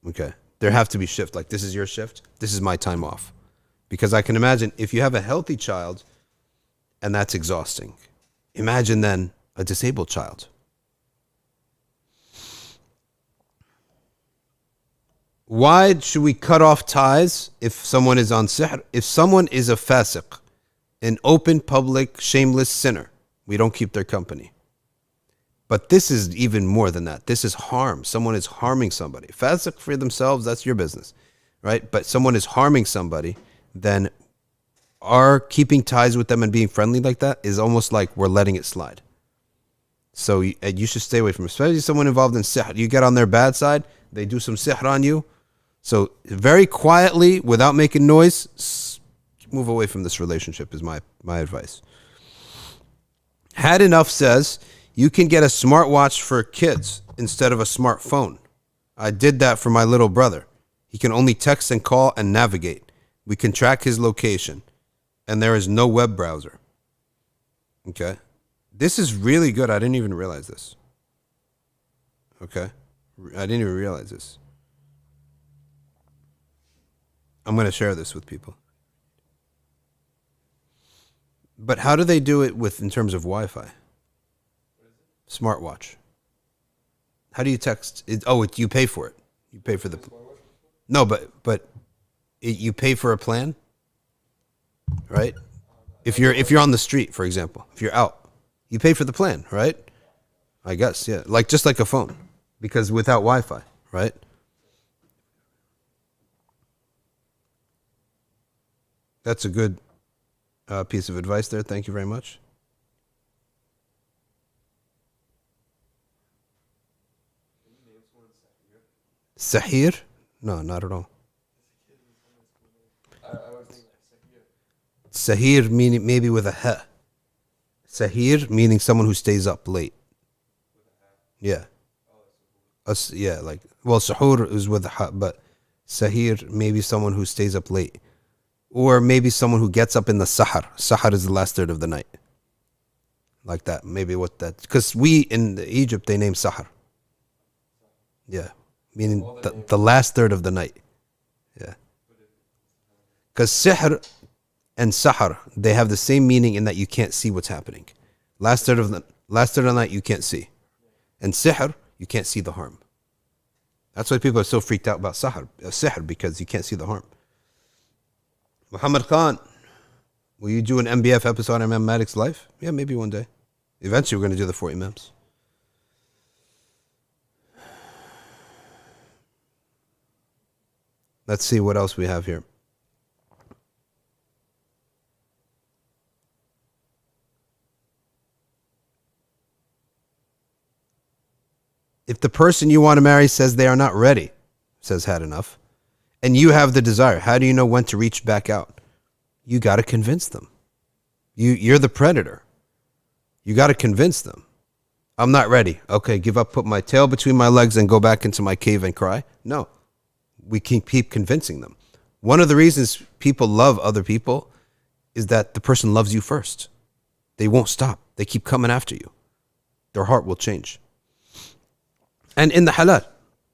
Okay. There have to be shifts. Like, this is your shift. This is my time off. Because I can imagine if you have a healthy child and that's exhausting, imagine then a disabled child. Why should we cut off ties if someone is on sihr? If someone is a fasiq, an open, public, shameless sinner, we don't keep their company. But this is even more than that. This is harm. Someone is harming somebody. Fasiq for themselves, that's your business, right? But someone is harming somebody, then our keeping ties with them and being friendly like that is almost like we're letting it slide. So you should stay away from, especially someone involved in sihr. You get on their bad side, they do some sihr on you. So very quietly, without making noise, move away from this relationship is my advice. Had Enough says, you can get a smartwatch for kids instead of a smartphone. I did that for my little brother. He can only text and call and navigate. We can track his location. And there is no web browser. Okay. This is really good. I didn't even realize this. Okay. I didn't even realize this. I'm going to share this with people. But how do they do it in terms of Wi-Fi? Smartwatch. How do you text? You pay for it. You pay for the. No, but you pay for a plan, right? If you're on the street, for example, if you're out, you pay for the plan, right? I guess, yeah, just like a phone, because without Wi-Fi, right? That's a good piece of advice there. Thank you very much. Sahir? No, not at all. Sahir meaning maybe with a ha. Sahir meaning someone who stays up late. Yeah. Suhoor is with a ha, but Sahir maybe someone who stays up late. Or maybe someone who gets up in the sahar. Sahar is the last third of the night. Like that. Maybe what that. Because in Egypt, they name sahar. Yeah. Meaning the last third of the night. Yeah. Because sihr and sahar, they have the same meaning in that you can't see what's happening. Last third of the night, you can't see. And sihr, you can't see the harm. That's why people are so freaked out about sihr, because you can't see the harm. Muhammad Khan, will you do an NBF episode on Imam Malik's life? Yeah, maybe one day. Eventually, we're going to do the 4 Imams. Let's see what else we have here. If the person you want to marry says they are not ready, says Had Enough, and you have the desire, how do you know when to reach back out? You got to convince them. You're the predator. You got to convince them. I'm not ready. Okay, give up, put my tail between my legs and go back into my cave and cry. No, we can keep convincing them. One of the reasons people love other people is that the person loves you first. They won't stop. They keep coming after you. Their heart will change. And in the halal,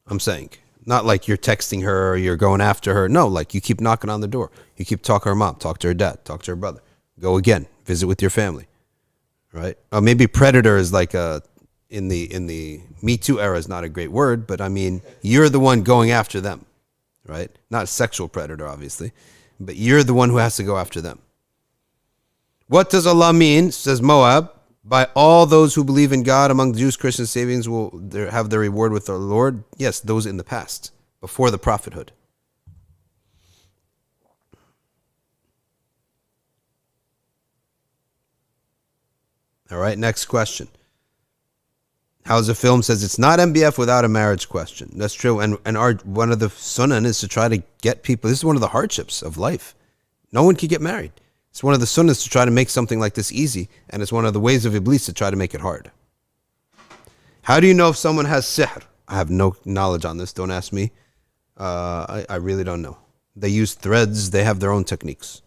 I'm saying. Not like you're texting her or you're going after her. No, like you keep knocking on the door. You keep talking to her mom, talk to her dad, talk to her brother. Go again, visit with your family, right? Maybe predator is like in the Me Too era is not a great word, but I mean, you're the one going after them, right? Not a sexual predator, obviously, but you're the one who has to go after them. What does Allah mean, says Moab, by all those who believe in God among the Jews, Christians, Sabians will have their reward with their Lord? Yes, those in the past, before the prophethood. All right, next question. How's a film says it's not NBF without a marriage question. That's true. And our one of the sunnah is to try to get people. This is one of the hardships of life. No one can get married. It's one of the sunnahs to try to make something like this easy. And it's one of the ways of Iblis to try to make it hard. How do you know if someone has sihr? I have no knowledge on this. Don't ask me. I really don't know. They use threads. They have their own techniques.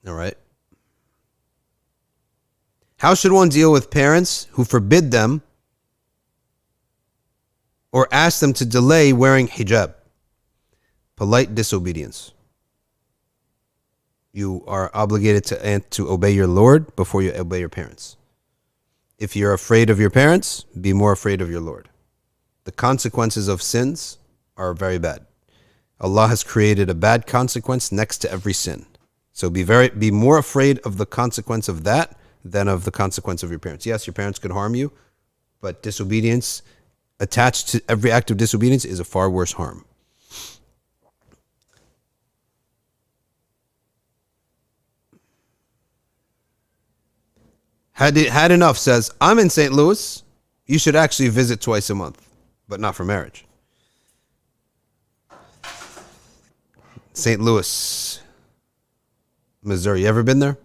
All right. How should one deal with parents who forbid them or ask them to delay wearing hijab? Polite disobedience. You are obligated to obey your Lord before you obey your parents. If you're afraid of your parents, be more afraid of your Lord. The consequences of sins are very bad. Allah has created a bad consequence next to every sin. So be more afraid of the consequence of that than of the consequence of your parents. Yes, your parents could harm you, but disobedience, attached to every act of disobedience, is a far worse harm. Had enough says, I'm in St. Louis. You should actually visit twice a month, but not for marriage. St. Louis, Missouri. You ever been there?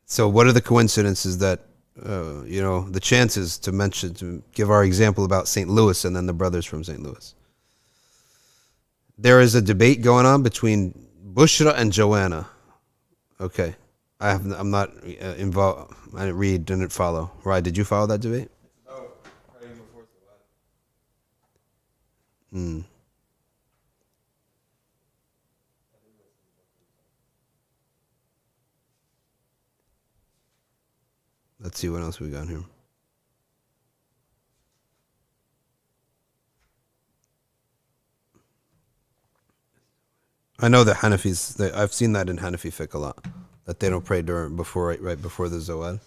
So what are the coincidences that, the chances to give our example about St. Louis and then the brothers from St. Louis? There is a debate going on between Bushra and Joanna. Okay. I'm not involved. I didn't follow. Right, did you follow that debate? Let's see what else we got here. I know the Hanafis, I've seen that in Hanafi fiqh a lot, that they don't pray right before the Zawal.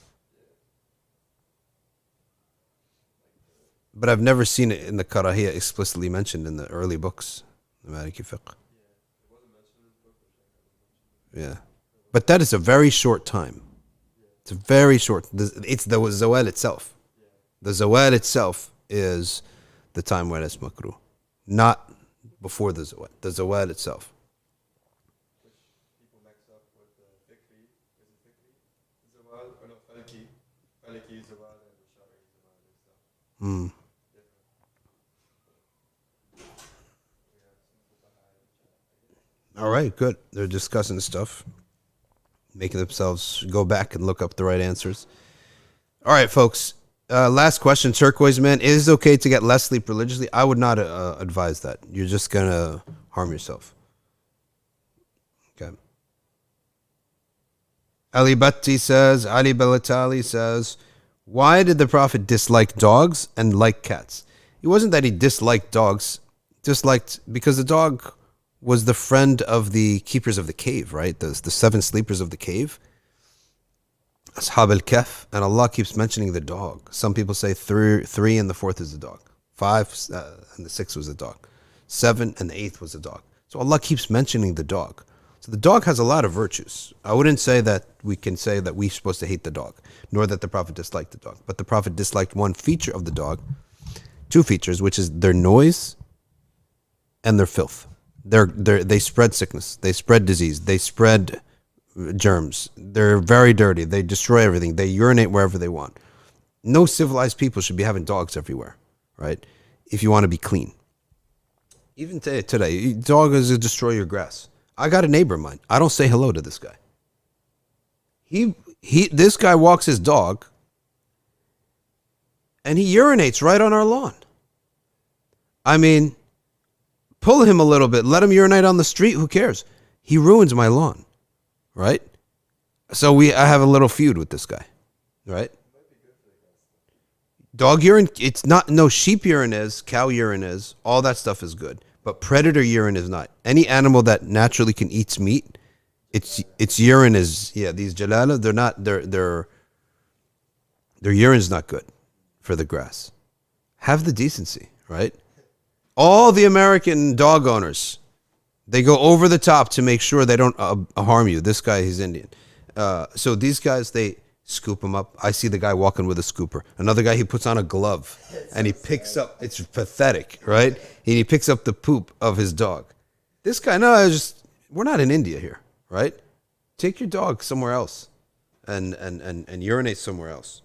But I've never seen it in the Karahiyya explicitly mentioned in the early books, the Maliki fiqh. Yeah. But that is a very short time. It's a very short, it's the Zawal itself. The Zawal itself is the time when it's makruh, not before the Zawal. The Zawal itself. People mix up with the fikri. Is it fikri? Zawal? Or no, falaki. Falaki Zawal and the Sharia Zawal and stuff. All right, good. They're discussing stuff, making themselves go back and look up the right answers. All right, folks. Last question, Turquoise Man. Is it okay to get less sleep religiously? I would not advise that. You're just going to harm yourself. Okay. Ali Balatali says, why did the Prophet dislike dogs and like cats? It wasn't that he disliked dogs, because the dog was the friend of the keepers of the cave, right? The 7 sleepers of the cave. Ashab al-Kahf, and Allah keeps mentioning the dog. Some people say 3 and the 4th is the dog. 5 and the 6th was the dog. 7 and the 8th was the dog. So Allah keeps mentioning the dog. So the dog has a lot of virtues. I wouldn't say that we can say that we're supposed to hate the dog, nor that the Prophet disliked the dog. But the Prophet disliked one feature of the dog, 2 features, which is their noise and their filth. They spread sickness. They spread disease. They spread germs. They're very dirty. They destroy everything. They urinate wherever they want. No civilized people should be having dogs everywhere, right? If you want to be clean. Even today, dog is to destroy your grass. I got a neighbor of mine. I don't say hello to this guy. This guy walks his dog and he urinates right on our lawn. I mean, pull him a little bit. Let him urinate on the street. Who cares? He ruins my lawn, right? So I have a little feud with this guy, right? Dog urine, it's not, no, sheep urine is, cow urine is, all that stuff is good. But predator urine is not. Any animal that naturally can eat meat, its urine is, these jalala, they're Their urine's not good for the grass. Have the decency, right? All the American dog owners, they go over the top to make sure they don't harm you. This guy, he's Indian. So these guys, they scoop him up. I see the guy walking with a scooper. Another guy, he puts on a glove and he picks up, it's pathetic, right? And he picks up the poop of his dog. This guy, no, we're not in India here, right? Take your dog somewhere else and urinate somewhere else.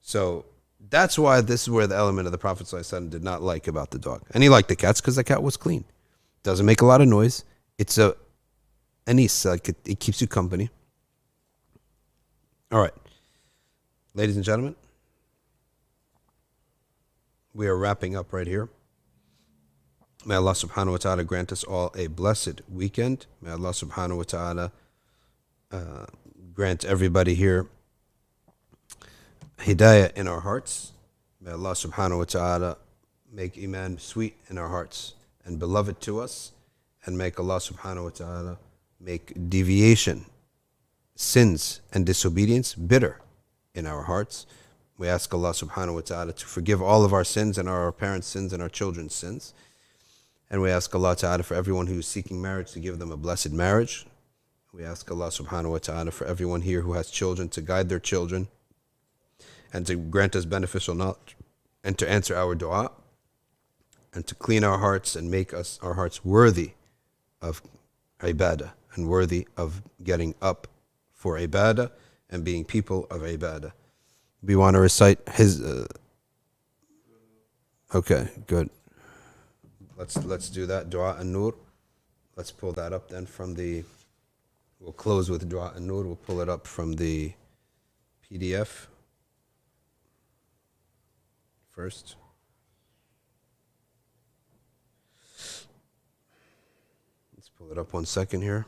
So that's why this is where the element of the Prophet ﷺ did not like about the dog. And he liked the cats because the cat was clean. Doesn't make a lot of noise. It's a anis, like it keeps you company. All right. Ladies and gentlemen, we are wrapping up right here. May Allah subhanahu wa ta'ala grant us all a blessed weekend. May Allah subhanahu wa ta'ala grant everybody here hidayah in our hearts. May Allah subhanahu wa ta'ala make iman sweet in our hearts and beloved to us, and make Allah subhanahu wa ta'ala make deviation, sins and disobedience bitter in our hearts. We ask Allah subhanahu wa ta'ala to forgive all of our sins and our parents' sins and our children's sins. And we ask Allah ta'ala for everyone who is seeking marriage to give them a blessed marriage. We ask Allah subhanahu wa ta'ala for everyone here who has children to guide their children and to grant us beneficial knowledge and to answer our dua and to clean our hearts and make us our hearts worthy of ibadah and worthy of getting up for ibadah and being people of ibadah. We want to recite his okay, good. Let's do that. Dua an-Nur. Let's pull that up then from the, we'll close with Dua an-Nur. We'll pull it up from the PDF first. Let's pull it up 1 second here,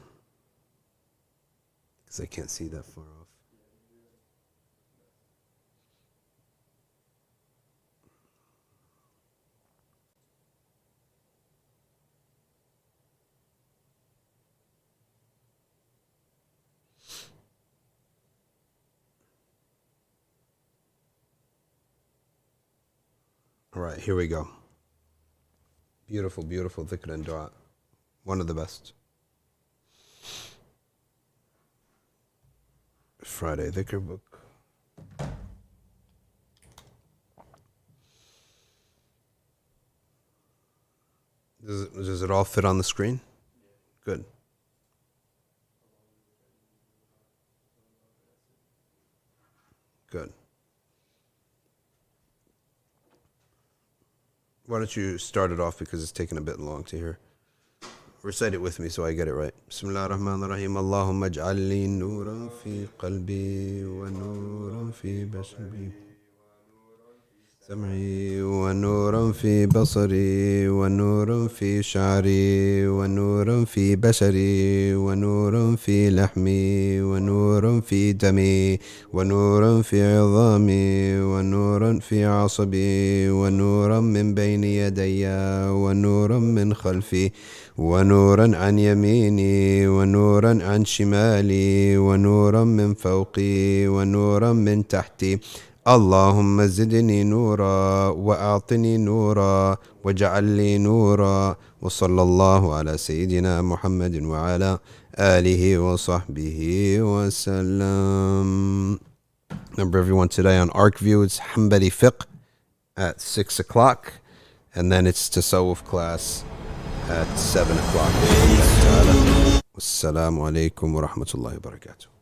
because I can't see that far off. All right, here we go. Beautiful, beautiful dhikr and dua. One of the best. Friday dhikr book. Does it all fit on the screen? Good. Good. Why don't you start it off, because it's taking a bit long to hear. Recite it with me so I get it right. Bismillah ar-Rahman ar-Rahim. Allahumma ij'alni nuran fi qalbi wa nuran fi basari. سمعي ونورا في بصري ونورا في شعري ونورا في بشري ونورا في لحمي ونورا في دمي ونورا في عظامي ونورا في عصبي ونورا من بين يدي ونورا من خلفي ونورا عن يميني ونورا عن شمالي ونورا من فوقي ونورا من تحتي. اللهم زدني نورا وأعطني نورا واجعل لي نورا وصلى الله على سيدنا محمد وعلى آله وصحبه وسلم. Remember everyone, today on ArcView it's Hanbali Fiqh at 6 o'clock, and then it's Tasawwuf class at 7 o'clock. Wassalamu alaikum wa rahmatullahi wa barakatuh.